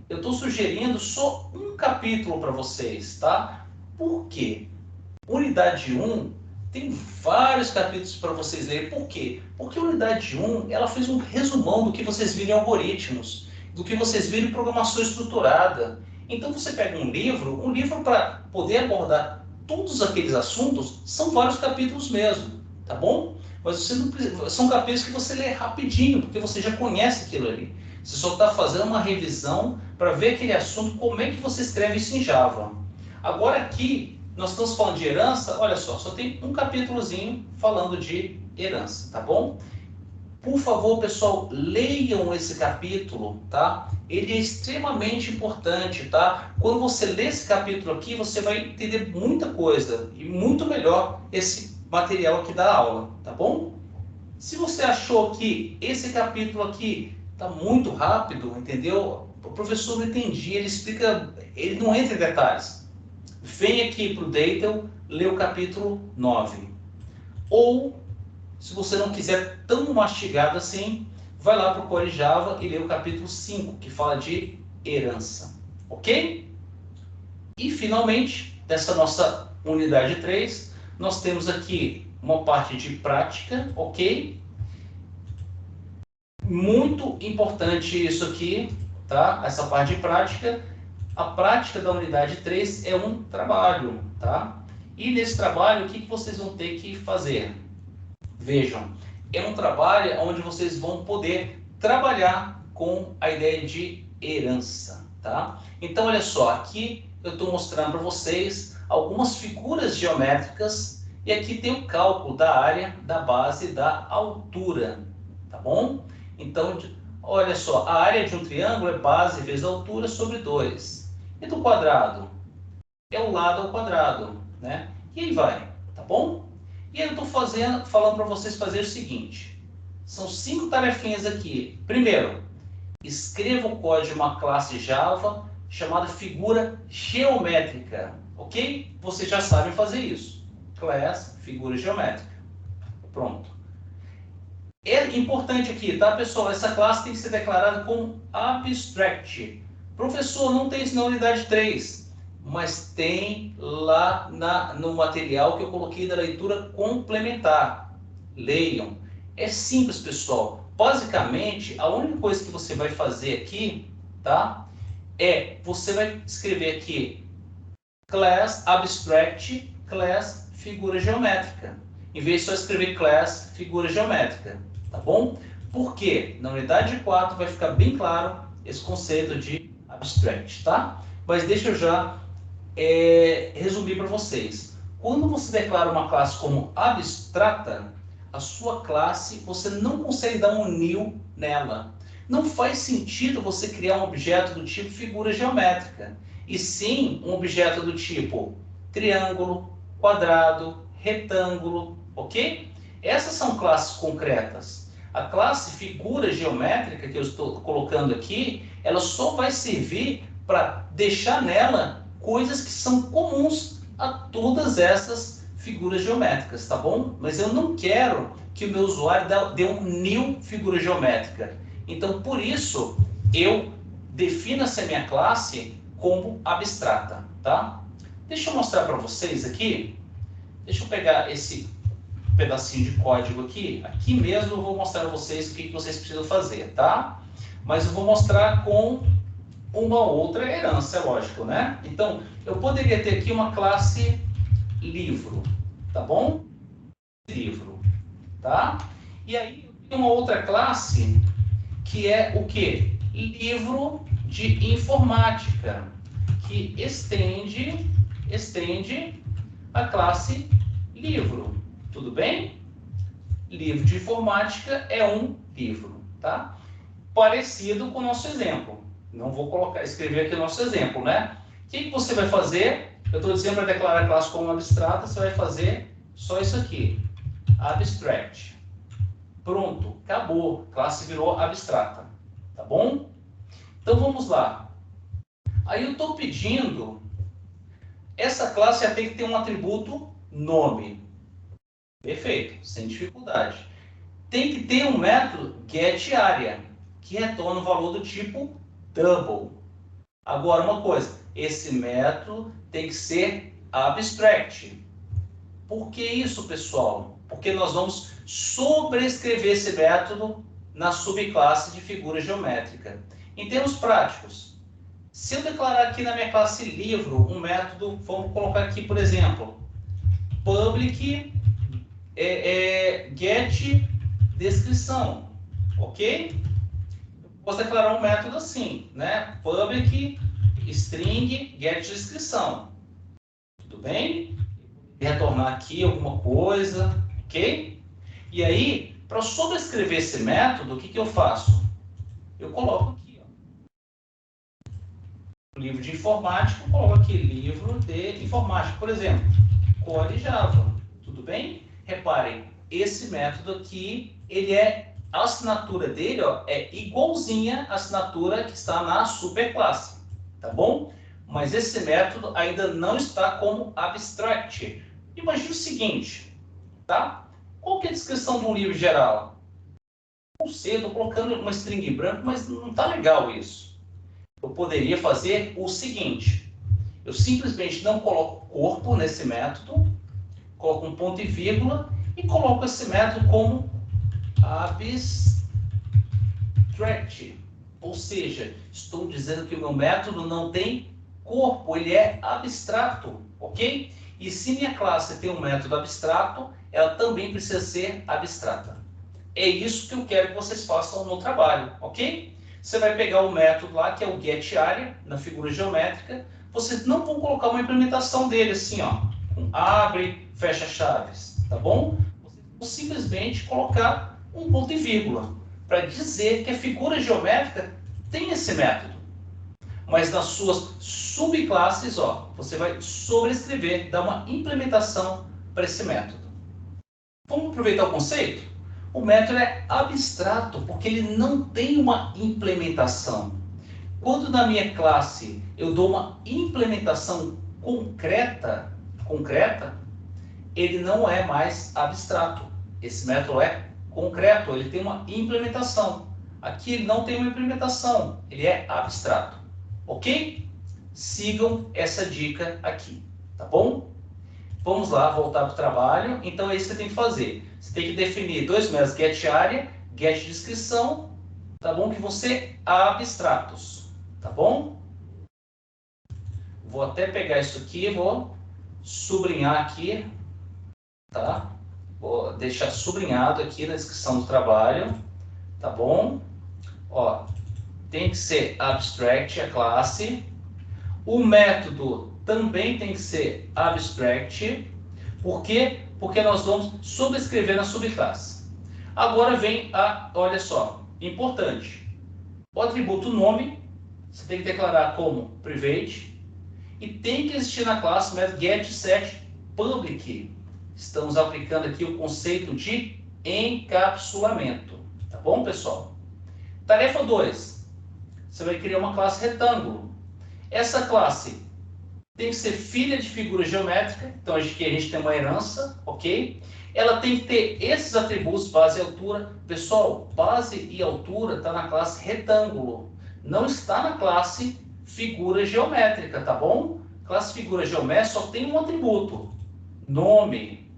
Eu estou sugerindo só um capítulo para vocês, tá? Por quê? Unidade 1 tem vários capítulos para vocês lerem. Por quê? Porque a unidade 1 ela fez um resumão do que vocês viram em algoritmos, do que vocês viram em programação estruturada. Então você pega um livro para poder abordar todos aqueles assuntos, são vários capítulos mesmo, tá bom? Mas você não precisa, são capítulos que você lê rapidinho, porque você já conhece aquilo ali. Você só está fazendo uma revisão para ver aquele assunto, como é que você escreve isso em Java. Agora aqui, nós estamos falando de herança, olha só tem um capítulozinho falando de herança, tá bom? Por favor, pessoal, leiam esse capítulo, tá? Ele é extremamente importante, tá? Quando você lê esse capítulo aqui, você vai entender muita coisa e muito melhor esse material aqui da aula, tá bom? Se você achou que esse capítulo aqui está muito rápido, entendeu? O professor não entendia, ele explica, ele não entra em detalhes. Vem aqui para o Deitel, lê o capítulo 9. Ou, se você não quiser tão mastigado assim, vai lá para o Core Java e lê o capítulo 5, que fala de herança. Ok? E, finalmente, dessa nossa unidade 3, nós temos aqui uma parte de prática, ok? Muito importante isso aqui, tá? Essa parte de prática. A prática da unidade 3 é um trabalho, tá? E nesse trabalho, o que vocês vão ter que fazer? Vejam, é um trabalho onde vocês vão poder trabalhar com a ideia de herança, tá? Então, olha só, aqui eu estou mostrando para vocês algumas figuras geométricas e aqui tem o cálculo da área, da base e da altura, tá bom? Então, olha só, a área de um triângulo é base vezes a altura sobre 2. E do quadrado? É o lado ao quadrado, né? E aí vai, tá bom? E aí eu estou falando para vocês fazerem o seguinte. São 5 tarefinhas aqui. Primeiro, escreva o código de uma classe Java chamada figura geométrica, ok? Vocês já sabem fazer isso. Class, figura geométrica. Pronto. É importante aqui, tá, pessoal? Essa classe tem que ser declarada como abstract. Professor, não tem isso na unidade 3, mas tem lá no material que eu coloquei da leitura complementar. Leiam. É simples, pessoal. Basicamente, a única coisa que você vai fazer aqui, tá? Você vai escrever aqui class abstract, class figura geométrica. Em vez de só escrever class figura geométrica, tá bom? Porque na unidade 4 vai ficar bem claro esse conceito de abstract, tá? Mas deixa eu já resumir para vocês. Quando você declara uma classe como abstrata, a sua classe, você não consegue dar um new nela. Não faz sentido você criar um objeto do tipo figura geométrica, e sim um objeto do tipo triângulo, quadrado, retângulo, ok? Essas são classes concretas. A classe figura geométrica que eu estou colocando aqui, ela só vai servir para deixar nela coisas que são comuns a todas essas figuras geométricas, tá bom? Mas eu não quero que o meu usuário dê um new figura geométrica. Então, por isso, eu defino essa minha classe como abstrata, tá? Deixa eu mostrar para vocês aqui. Deixa eu pegar esse pedacinho de código aqui. Aqui mesmo eu vou mostrar para vocês o que vocês precisam fazer, tá? Mas eu vou mostrar com uma outra herança, é lógico, né? Então, eu poderia ter aqui uma classe livro, tá bom? Livro, tá? E aí, eu tenho uma outra classe que é o quê? Livro de informática, que estende a classe livro, tudo bem? Livro de informática é um livro, tá? Parecido com o nosso exemplo. Não vou escrever aqui o nosso exemplo, né? O que você vai fazer? Eu estou dizendo para declarar a classe como abstrata, você vai fazer só isso aqui. Abstract. Pronto, acabou. A classe virou abstrata. Tá bom? Então vamos lá. Aí eu estou pedindo... Essa classe já tem que ter um atributo nome. Perfeito, sem dificuldade. Tem que ter um método getArea, que retorna um valor do tipo double. Agora, uma coisa, esse método tem que ser abstract. Por que isso, pessoal? Porque nós vamos sobrescrever esse método na subclasse de figura geométrica. Em termos práticos, se eu declarar aqui na minha classe livro um método, vamos colocar aqui, por exemplo, public get descrição, ok? Posso declarar um método assim, né? Public string get descrição. Tudo bem? Retornar aqui alguma coisa, ok? E aí, para sobrescrever esse método, o que eu faço? Eu coloco aqui, ó, livro de informática, eu coloco aqui livro de informática, por exemplo, Core Java, tudo bem? Reparem, esse método aqui, a assinatura dele, ó, é igualzinha à assinatura que está na superclasse, tá bom? Mas esse método ainda não está como abstract. Imagine o seguinte, tá? Qual que é a descrição de um livro geral? Não sei, estou colocando uma string branca, mas não está legal isso. Eu poderia fazer o seguinte, eu simplesmente não coloco corpo nesse método, coloco um ponto e vírgula e coloco esse método como abstract. Ou seja, estou dizendo que o meu método não tem corpo, ele é abstrato, ok? E se minha classe tem um método abstrato, ela também precisa ser abstrata. É isso que eu quero que vocês façam no trabalho, ok? Você vai pegar o método lá, que é o getArea, na figura geométrica. Vocês não vão colocar uma implementação dele assim, ó, com abre, fecha chaves, tá bom? Vocês vão simplesmente colocar um ponto e vírgula, para dizer que a figura geométrica tem esse método. Mas nas suas subclasses, ó, você vai sobrescrever, dar uma implementação para esse método. Vamos aproveitar o conceito? O método é abstrato, porque ele não tem uma implementação. Quando na minha classe eu dou uma implementação concreta, ele não é mais abstrato. Esse método é concreto, ele tem uma implementação. Aqui ele não tem uma implementação, ele é abstrato. Ok? Sigam essa dica aqui, tá bom? Vamos lá, voltar para o trabalho. Então é isso que você tem que fazer. Você tem que definir dois métodos, getArea, getDescrição, tá bom? Que vão ser abstratos, tá bom? Vou até pegar isso aqui, vou sublinhar aqui, tá? Vou deixar sublinhado aqui na descrição do trabalho, tá bom? Ó, tem que ser abstract a classe. O método também tem que ser abstract. Por quê? Porque nós vamos sobrescrever na subclasse. Agora vem olha só, importante. O atributo nome, você tem que declarar como private. E tem que existir na classe o método getSetPublic. Estamos aplicando aqui o conceito de encapsulamento. Tá bom, pessoal? Tarefa 2. Você vai criar uma classe retângulo. Essa classe tem que ser filha de figura geométrica, então aqui a gente tem uma herança, ok? Ela tem que ter esses atributos, base e altura. Pessoal, base e altura está na classe retângulo, não está na classe figura geométrica, tá bom? Classe figura geométrica só tem um atributo, nome,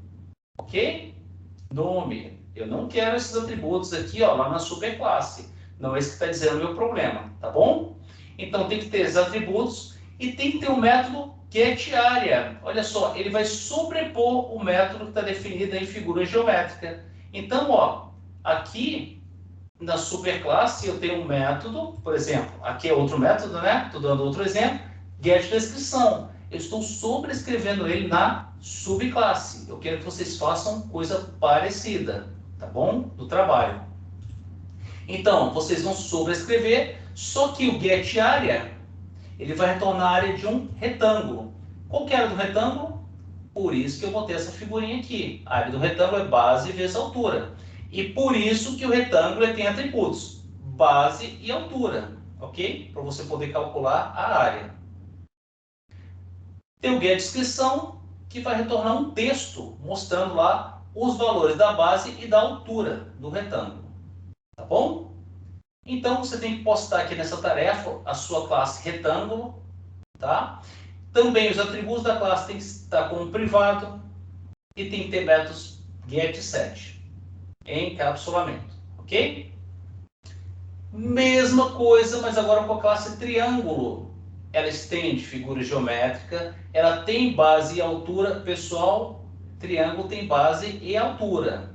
ok? Nome. Eu não quero esses atributos aqui, ó, lá na superclasse. Não é isso que está dizendo o meu problema, tá bom? Então tem que ter esses atributos e tem que ter um método getArea. Olha só, ele vai sobrepor o método que está definido em figura geométrica. Então, ó, aqui na superclasse eu tenho um método, por exemplo, aqui é outro método, né? Estou dando outro exemplo, getDescrição. Eu estou sobrescrevendo ele na subclasse. Eu quero que vocês façam coisa parecida, tá bom? Do trabalho. Então, vocês vão sobrescrever, só que o getArea, ele vai retornar a área de um retângulo. Qual que é a área do retângulo? Por isso que eu botei essa figurinha aqui. A área do retângulo é base vezes altura. E por isso que o retângulo tem atributos, base e altura, ok? Para você poder calcular a área. Tem o getDescrição, que vai retornar um texto mostrando lá os valores da base e da altura do retângulo. Tá bom? Então, você tem que postar aqui nessa tarefa a sua classe retângulo, tá? Também os atributos da classe tem que estar como privado e tem que ter métodos getSet, encapsulamento, ok? Mesma coisa, mas agora com a classe triângulo. Ela estende figura geométrica, ela tem base e altura. Pessoal, triângulo tem base e altura.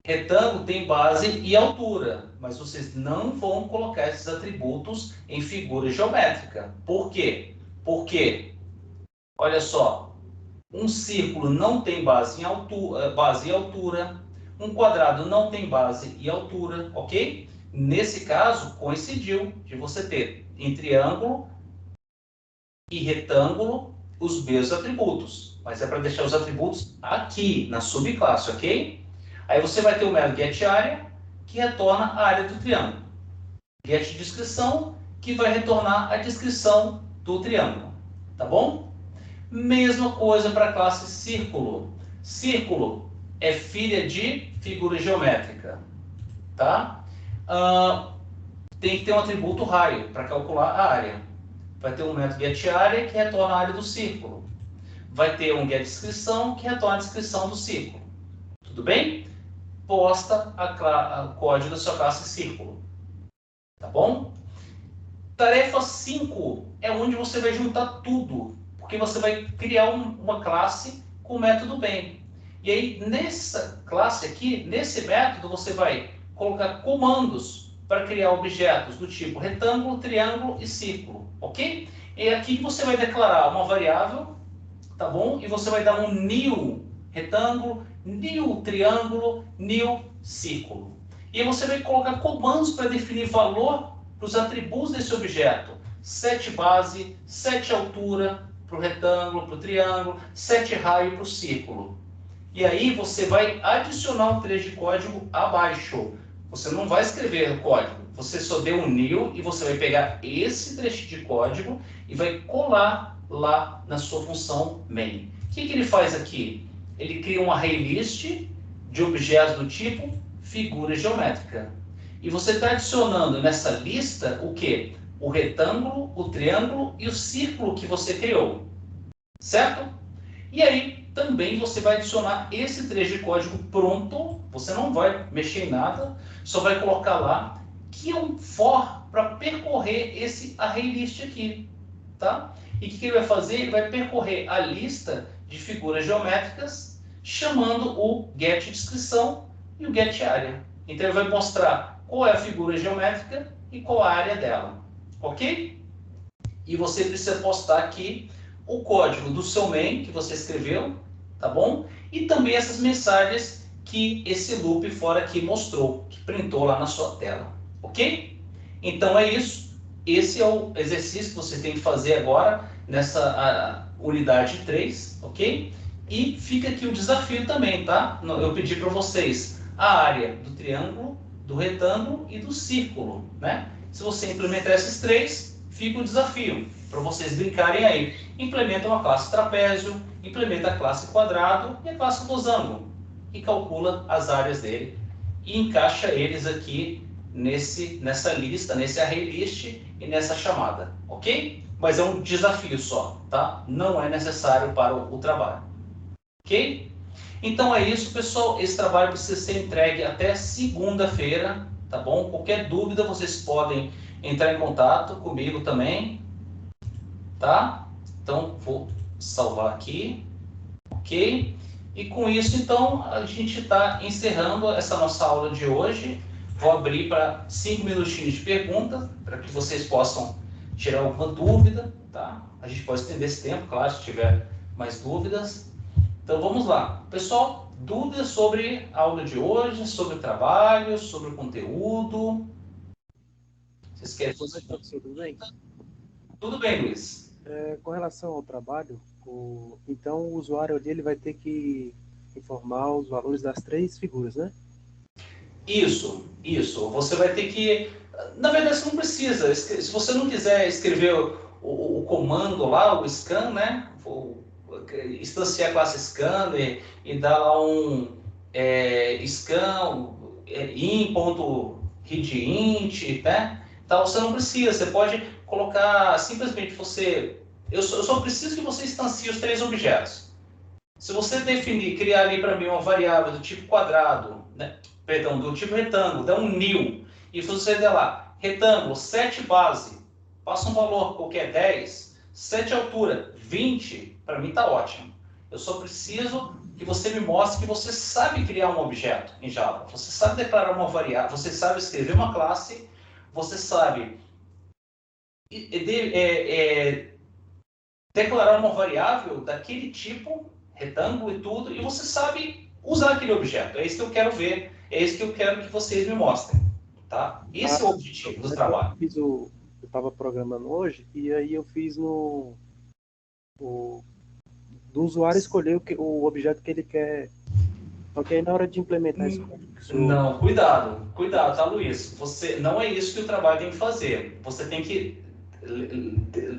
Retângulo tem base e altura, mas vocês não vão colocar esses atributos em figura geométrica. Por quê? Porque, olha só, um círculo não tem base e altura, um quadrado não tem base e altura, ok? Nesse caso, coincidiu de você ter em triângulo e retângulo os mesmos atributos, mas é para deixar os atributos aqui na subclasse, ok? Aí você vai ter o método getArea, que retorna a área do triângulo. GetDescrição, que vai retornar a descrição do triângulo. Tá bom? Mesma coisa para a classe círculo. Círculo é filha de figura geométrica. Tá? Tem que ter um atributo raio para calcular a área. Vai ter um método getArea, que retorna a área do círculo. Vai ter um getDescrição, que retorna a descrição do círculo. Tudo bem? Posta o código da sua classe círculo. Tá bom? Tarefa 5 é onde você vai juntar tudo, porque você vai criar uma classe com o método bem. E aí, nessa classe aqui, nesse método, você vai colocar comandos para criar objetos do tipo retângulo, triângulo e círculo, ok? E aqui você vai declarar uma variável, tá bom? E você vai dar um new retângulo, new triângulo, new círculo. E aí você vai colocar comandos para definir valor para os atributos desse objeto. Set base, set altura para o retângulo, para o triângulo, set raio para o círculo. E aí você vai adicionar um trecho de código abaixo. Você não vai escrever o código, você só deu um new e você vai pegar esse trecho de código e vai colar lá na sua função main. O que ele faz aqui? Ele cria um array list de objetos do tipo figura geométrica. E você está adicionando nessa lista o quê? O retângulo, o triângulo e o círculo que você criou. Certo? E aí também você vai adicionar esse trecho de código pronto. Você não vai mexer em nada, só vai colocar lá que é um for para percorrer esse array list aqui. Tá? E o que ele vai fazer? Ele vai percorrer a lista de figuras geométricas chamando o getDescrição e o getArea. Então ele vai mostrar qual é a figura geométrica e qual a área dela. Ok? E você precisa postar aqui o código do seu main que você escreveu, tá bom? E também essas mensagens que esse loop fora aqui mostrou, que printou lá na sua tela. Ok? Então é isso. Esse é o exercício que você tem que fazer agora nessa unidade 3, ok? E fica aqui o desafio também, tá? Eu pedi para vocês a área do triângulo, do retângulo e do círculo, né? Se você implementar esses três, fica o desafio para vocês brincarem aí. Implementa uma classe trapézio, implementa a classe quadrado e a classe losango e calcula as áreas dele e encaixa eles aqui nessa lista, nesse array list e nessa chamada, ok? Mas é um desafio só, tá? Não é necessário para o trabalho, ok? Então é isso, pessoal. Esse trabalho precisa ser entregue até segunda-feira, tá bom? Qualquer dúvida vocês podem entrar em contato comigo também, tá? Então vou salvar aqui, ok? E com isso, então, a gente está encerrando essa nossa aula de hoje. Vou abrir para 5 minutinhos de perguntas, para que vocês possam tirar alguma dúvida, tá? A gente pode estender esse tempo, claro, se tiver mais dúvidas. Então vamos lá. Pessoal, dúvidas sobre a aula de hoje, sobre o trabalho, sobre o conteúdo? Vocês querem fazer tudo bem? Tudo bem, Luiz. Com relação ao trabalho, então o usuário ali ele vai ter que informar os valores das três figuras, né? Isso, isso. Você vai ter que. Na verdade, você não precisa. Se você não quiser escrever o comando lá, o scan, né? Instanciar a classe scan e dar lá um scan in.readInt, né? Então, você não precisa. Você pode colocar simplesmente você. Eu só preciso que você instancie os três objetos. Se você definir, criar ali para mim uma variável do tipo quadrado, né? Perdão, do tipo retângulo, dá um new, e você der lá, retângulo, 7 base, passa um valor qualquer 10, 7 altura, 20, para mim está ótimo. Eu só preciso que você me mostre que você sabe criar um objeto em Java, você sabe declarar uma variável, você sabe escrever uma classe, você sabe declarar uma variável daquele tipo, retângulo e tudo, e você sabe usar aquele objeto. É isso que eu quero ver, é isso que eu quero que vocês me mostrem. Tá? Esse é o objetivo do trabalho. Eu estava programando hoje e aí eu fiz o, do usuário escolher o objeto que ele quer. Só que aí na hora de implementar esse código que o senhor... Não, cuidado, cuidado, tá, Luiz? Você, não é isso que o trabalho tem que fazer. Você tem que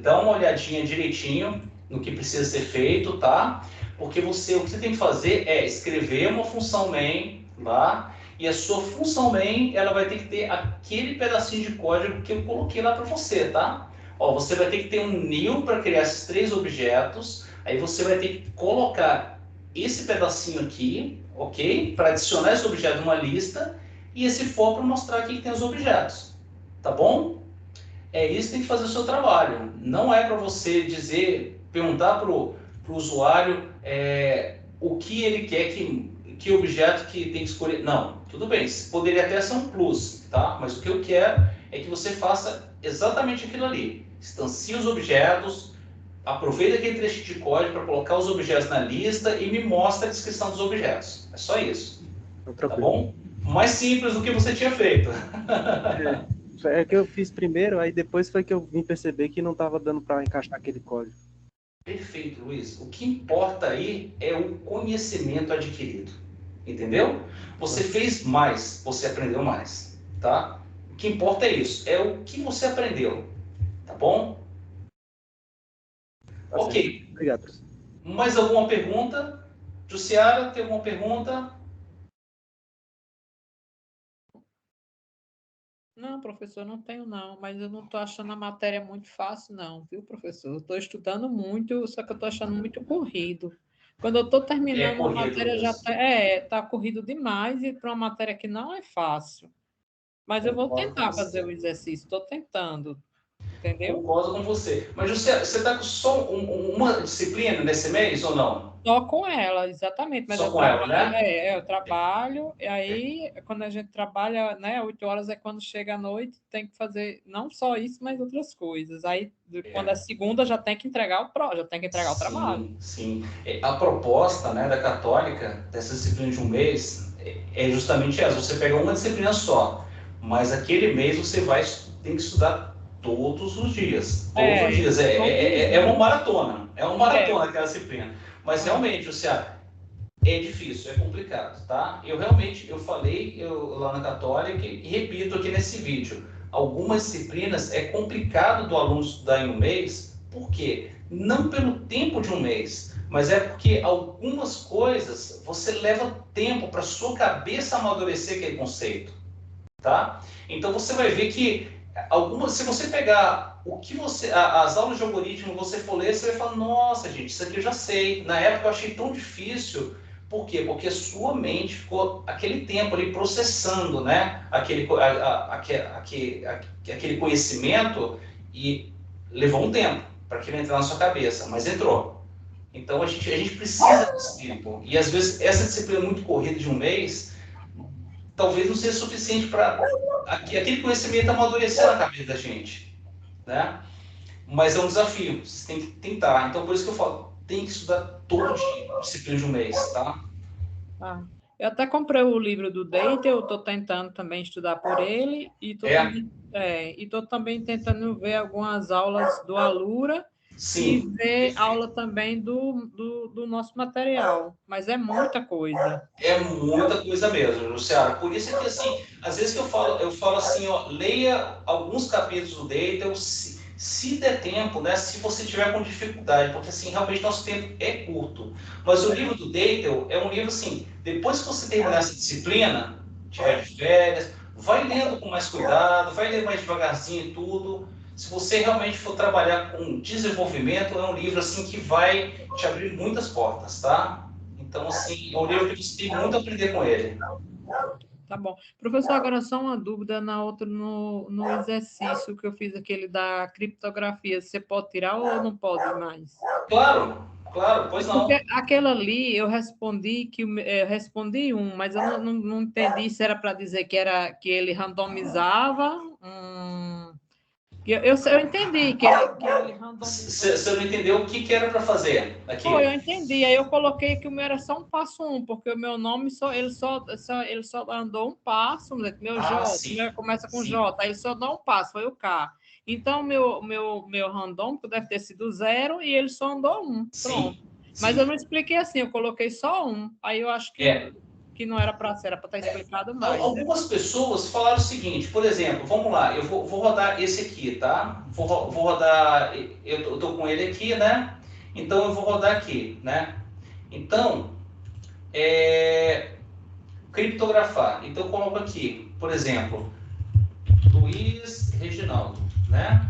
dar uma olhadinha direitinho no que precisa ser feito, tá? Porque o que você tem que fazer é escrever uma função main lá, e a sua função main, ela vai ter que ter aquele pedacinho de código que eu coloquei lá para você, tá? Ó, você vai ter que ter um new para criar esses três objetos, aí você vai ter que colocar esse pedacinho aqui, ok? Para adicionar esse objeto numa lista, e esse for para mostrar aqui que tem os objetos, tá bom? É isso que tem que fazer o seu trabalho. Não é para você dizer, perguntar para o usuário o que ele quer, que objeto que tem que escolher. Não, tudo bem, poderia até ser um plus, tá? Mas o que eu quero é que você faça exatamente aquilo ali. Instancie os objetos, aproveita aquele trecho de código para colocar os objetos na lista e me mostra a descrição dos objetos. É só isso, Então, tá tranquilo. bom? Mais simples do que você tinha feito. É que eu fiz primeiro, aí depois foi que eu vim perceber que não estava dando para encaixar aquele código. Perfeito, Luiz. O que importa aí é o conhecimento adquirido. Entendeu? Você fez mais, você aprendeu mais, tá? O que importa é isso, é o que você aprendeu, tá bom? Tá Ok. certo. Obrigado, professor. Mais alguma pergunta? Jussiara, tem alguma pergunta? Não, professor, não tenho não, mas eu não estou achando a matéria muito fácil, não, viu, professor? Estou estudando muito, só que eu estou achando muito corrido. Quando eu estou É terminando uma corrido matéria, já mesmo. está corrido demais, e para uma matéria que não é fácil. Mas eu vou Concordo com tentar fazer você. o exercício, estou tentando, entendeu? Concordo com você. Mas você está com só uma disciplina nesse mês ou não? Só com ela, exatamente, mas Só eu com ela, trabalho, né? eu trabalho, e aí, quando a gente trabalha, né, 8 horas é quando chega a noite, tem que fazer não só isso, mas outras coisas. Aí, quando é segunda, já tem que entregar já tem que entregar o trabalho. Sim, sim. A proposta, né, da Católica, dessa disciplina de um mês, é justamente essa. Você pega uma disciplina só, mas aquele mês você tem que estudar todos os dias. Todos os dias. Todos os É uma dias. maratona. É uma É, maratona aquela disciplina. Mas é. realmente, é difícil, é complicado, tá? Eu realmente, eu falei lá na Católica e repito aqui nesse vídeo. Algumas disciplinas é complicado do aluno estudar em um mês, por quê? Não pelo tempo de um mês, mas é porque algumas coisas você leva tempo para sua cabeça amadurecer aquele conceito, tá? Então você vai ver que se você pegar as aulas de algoritmo, você for ler, você vai falar, nossa, gente, isso aqui eu já sei. Na época eu achei tão difícil. Por quê? Porque sua mente ficou aquele tempo ali processando, né? Aquele conhecimento e levou um tempo para aquilo entrar na sua cabeça, mas entrou. Então a gente precisa desse tempo. E às vezes essa disciplina muito corrida de um mês talvez não seja suficiente para aquele conhecimento amadurecer na cabeça da gente, né? Mas é um desafio, você tem que tentar. Então, por isso que eu falo, tem que estudar todo dia, disciplina de um mês, tá? Ah, eu até comprei o livro do Date, eu estou tentando também estudar por ele, e estou É, também, e tô também tentando ver algumas aulas do Alura, Sim. ver aula também do nosso material. Mas é muita coisa. É muita coisa mesmo, Luciana. Por isso é que, assim, às vezes que eu falo assim, ó, leia alguns capítulos do Data, se der tempo, né? Se você tiver com dificuldade, porque, assim, realmente nosso tempo é curto. Mas o livro do Data é um livro, assim, depois que você terminar essa disciplina, tiver de férias, vai lendo com mais cuidado, vai lendo mais devagarzinho e tudo. Se você realmente for trabalhar com desenvolvimento, é um livro, assim, que vai te abrir muitas portas, tá? Então, assim, é um livro que você tem muito a aprender com ele. Tá bom. Professor, agora só uma dúvida no exercício que eu fiz, aquele da criptografia. Você pode tirar ou não pode mais? Claro, claro, pois não. Porque aquela ali eu respondi eu respondi mas eu não entendi se era para dizer que ele randomizava. Eu entendi que ele randomizava. Você não entendeu o que era para fazer aqui? Pô, eu entendi. Aí eu coloquei que o meu era só um passo porque o meu nome ele só andou um passo, meu J, Sim, meu começa com sim. J, aí ele só dá um passo, foi o K. Então, meu randômico deve ter sido 0 e ele só andou 1. Pronto. Sim, Mas sim. eu não expliquei assim, eu coloquei só 1. Aí eu acho que não era para ser, era para estar explicado mais. Algumas pessoas falaram o seguinte, por exemplo, vamos lá, eu vou rodar esse aqui, tá? Vou rodar, eu tô com ele aqui, né? Então eu vou rodar aqui, né? Então, criptografar. Então eu coloco aqui, por exemplo, Luiz Reginaldo, né?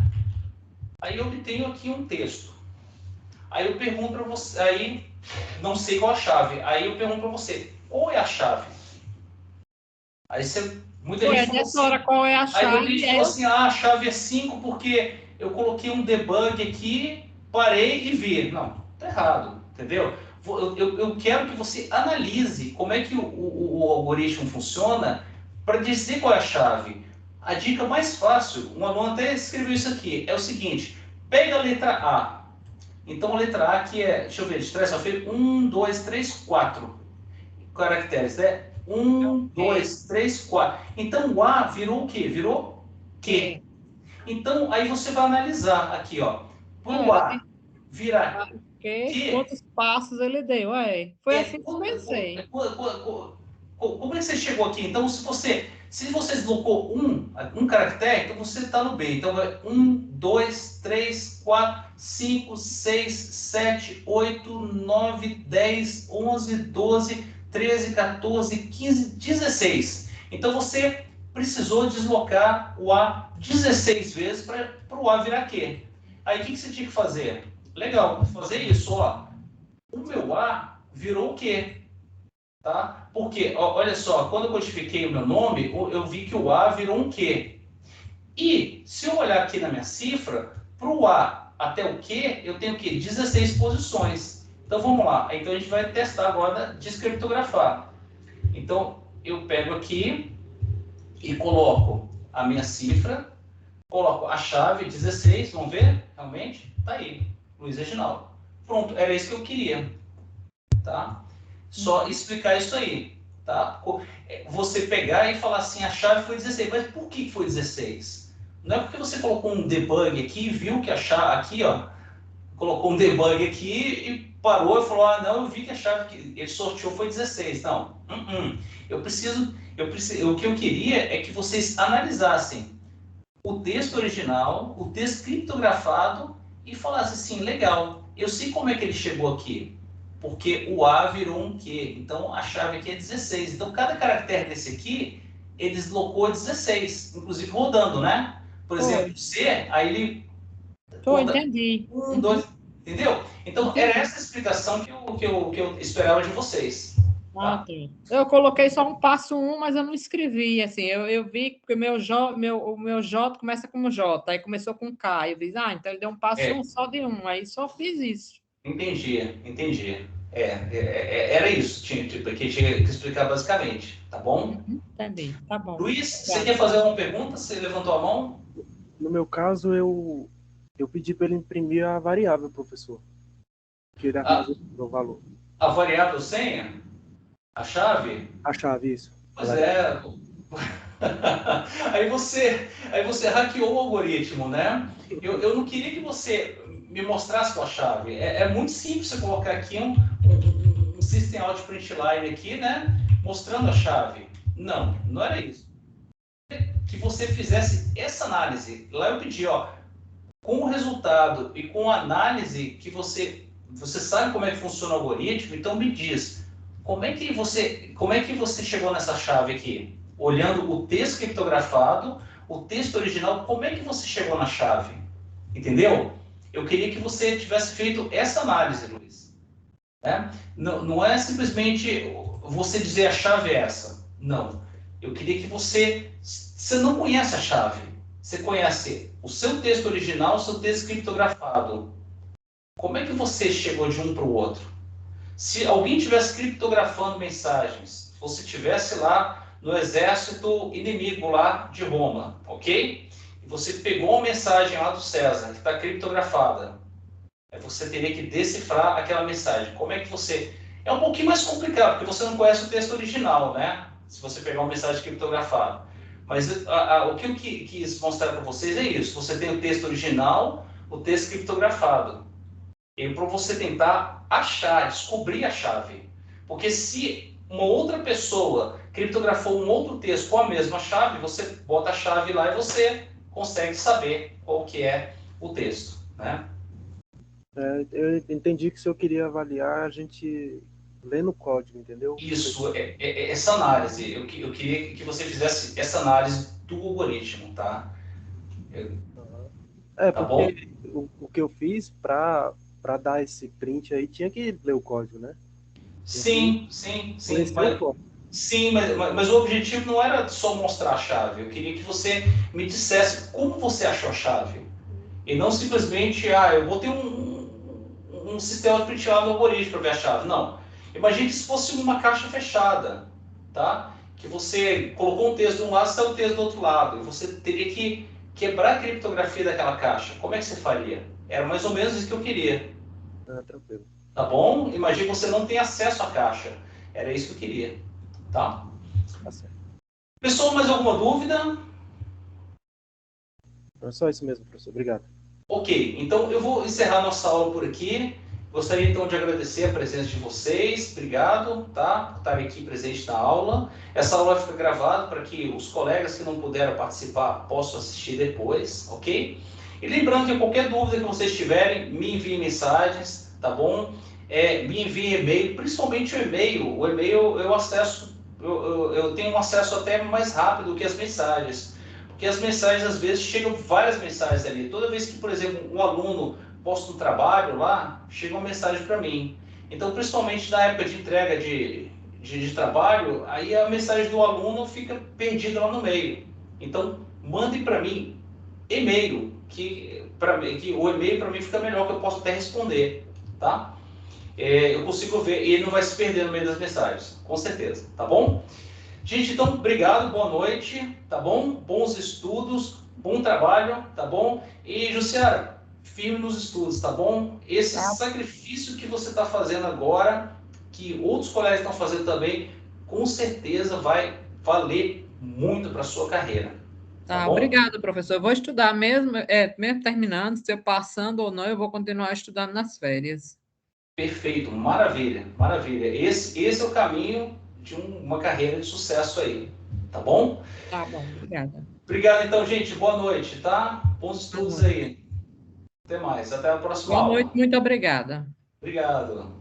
Aí eu obtenho aqui um texto. Aí eu pergunto para você, aí não sei qual a chave. Aí eu pergunto para você, qual é a chave? Aí muita gente falou nessa assim, hora qual é a aí chave? muita gente falou assim, a chave é 5 porque eu coloquei um debug aqui, parei e vi. Não, tá errado, entendeu? Eu quero que você analise como é que o algoritmo funciona para dizer qual é a chave. A dica mais fácil, um aluno até escreveu isso aqui, é o seguinte, pega a letra A. Então a letra A aqui é, deixa eu ver, de trás só foi 1, 2, 3, 4 caracteres, né? 1, 2, 3, 4. Então o A virou o quê? Virou Q. Então aí você vai analisar aqui, ó. Para o A virar Q. Quantos passos ele deu? Foi assim que eu pensei. Como é que você chegou aqui? Então, se você deslocou um caractere, então você está no B. Então, é 1, 2, 3, 4, 5, 6, 7, 8, 9, 10, 11, 12, 13, 14, 15, 16. Então, você precisou deslocar o A 16 vezes para o A virar Q. Aí, o que você tinha que fazer? Legal, vou fazer isso, ó. O meu A virou o quê? Tá? Porque, ó, olha só, quando eu codifiquei o meu nome, eu vi que o A virou um Q. E, se eu olhar aqui na minha cifra, para o A até o Q, eu tenho o quê? 16 posições. Então, vamos lá. Então, a gente vai testar agora descriptografar. Então, eu pego aqui e coloco a minha cifra, coloco a chave 16, vamos ver? Realmente? Tá aí, Luiz Reginaldo. Pronto, era isso que eu queria. Tá? Só explicar isso aí, tá? Você pegar e falar assim, a chave foi 16, mas por que foi 16? Não é porque você colocou um debug aqui e viu que a chave, aqui ó, colocou um debug aqui e parou e falou, ah não, eu vi que a chave que ele sorteou foi 16. Não, eu preciso, o que eu queria é que vocês analisassem o texto original, o texto criptografado e falassem assim, legal, eu sei como é que ele chegou aqui, porque o A virou um Q, então a chave aqui é 16. Então, cada caractere desse aqui, ele deslocou 16, inclusive rodando, né? Por exemplo, o C, aí ele roda Entendi. 1, 2, entendeu? Então, era essa a explicação que eu esperava de vocês. Tá? Eu coloquei só um passo 1, mas eu não escrevi, assim, eu vi que o meu J começa com J, aí começou com K, eu disse, então ele deu um passo só de 1, aí só fiz isso. Entendi. Era isso que tinha que explicar basicamente, tá bom? Entendi, tá bom. Luiz, você quer fazer alguma pergunta? Você levantou a mão? No meu caso, eu pedi para ele imprimir a variável, professor, que ele armazenou o valor. A variável senha? A chave? A chave, isso. Pois é. Aí você hackeou o algoritmo, né? Eu não queria que você me mostrasse sua chave. É muito simples você colocar aqui um System Out Print Line aqui, né? Mostrando a chave. Não, não era isso. Que você fizesse essa análise. Lá eu pedi, ó, com o resultado e com a análise que você sabe como é que funciona o algoritmo, então me diz, como é que você chegou nessa chave aqui? Olhando o texto criptografado, o texto original, como é que você chegou na chave? Entendeu? Eu queria que você tivesse feito essa análise, Luiz. Né? Não é simplesmente você dizer a chave é essa. Não. Eu queria que você não conhece a chave. Você conhece o seu texto original, o seu texto criptografado. Como é que você chegou de um para o outro? Se alguém estivesse criptografando mensagens, você estivesse lá no exército inimigo lá de Roma, ok? E você pegou uma mensagem lá do César, que está criptografada. Aí você teria que decifrar aquela mensagem. Como é que você... É um pouquinho mais complicado, porque você não conhece o texto original, né? Se você pegar uma mensagem criptografada. Mas o que eu quis mostrar para vocês é isso. Você tem o texto original, o texto criptografado. E para você tentar achar, descobrir a chave. Porque se uma outra pessoa criptografou um outro texto com a mesma chave, você bota a chave lá e você consegue saber qual que é o texto, né? Eu entendi que se eu queria avaliar, a gente lê no código, entendeu? Isso, essa análise. Eu queria que você fizesse essa análise do algoritmo, tá? Tá bom? Porque o que eu fiz para dar esse print aí, tinha que ler o código, né? Sim. Conhecer o código. Sim, mas o objetivo não era só mostrar a chave. Eu queria que você me dissesse como você achou a chave. E não simplesmente, eu vou ter um sistema de print lá no algoritmo para ver a chave. Não. Imagine que se fosse uma caixa fechada, tá? Que você colocou um texto de um lado e saiu o texto do outro lado. E você teria que quebrar a criptografia daquela caixa. Como é que você faria? Era mais ou menos isso que eu queria. Tranquilo. Tá bom? Imagine que você não tem acesso à caixa. Era isso que eu queria. Tá? Tá certo. Pessoal, mais alguma dúvida? Não é só isso mesmo, professor. Obrigado. Ok, então eu vou encerrar nossa aula por aqui. Gostaria então de agradecer a presença de vocês. Obrigado, tá? Por estarem aqui presente na aula. Essa aula fica gravada para que os colegas que não puderam participar possam assistir depois, ok? E lembrando que qualquer dúvida que vocês tiverem, me enviem mensagens, tá bom? Me enviem e-mail, principalmente o e-mail. O e-mail eu acesso, eu tenho um acesso até mais rápido que as mensagens. Porque as mensagens, às vezes, chegam várias mensagens ali. Toda vez que, por exemplo, um aluno posta um trabalho lá, chega uma mensagem para mim. Então, principalmente na época de entrega de trabalho, aí a mensagem do aluno fica perdida lá no meio. Então, mandem para mim e-mail, que o e-mail para mim fica melhor, que eu posso até responder, tá? Eu consigo ver, e ele não vai se perder no meio das mensagens, com certeza, tá bom? Gente, então, obrigado, boa noite, tá bom? Bons estudos, bom trabalho, tá bom? E, Jussiara, firme nos estudos, tá bom? Esse sacrifício que você está fazendo agora, que outros colegas estão fazendo também, com certeza vai valer muito para a sua carreira. Tá bom? Obrigada, professor. Eu vou estudar mesmo terminando, se eu passando ou não, eu vou continuar estudando nas férias. Perfeito, maravilha, maravilha. Esse é o caminho de uma carreira de sucesso aí, tá bom? Tá bom, obrigada. Obrigado, então, gente. Boa noite, tá? Bons estudos aí. Até mais. Até a próxima aula. Boa noite, muito obrigada. Obrigado.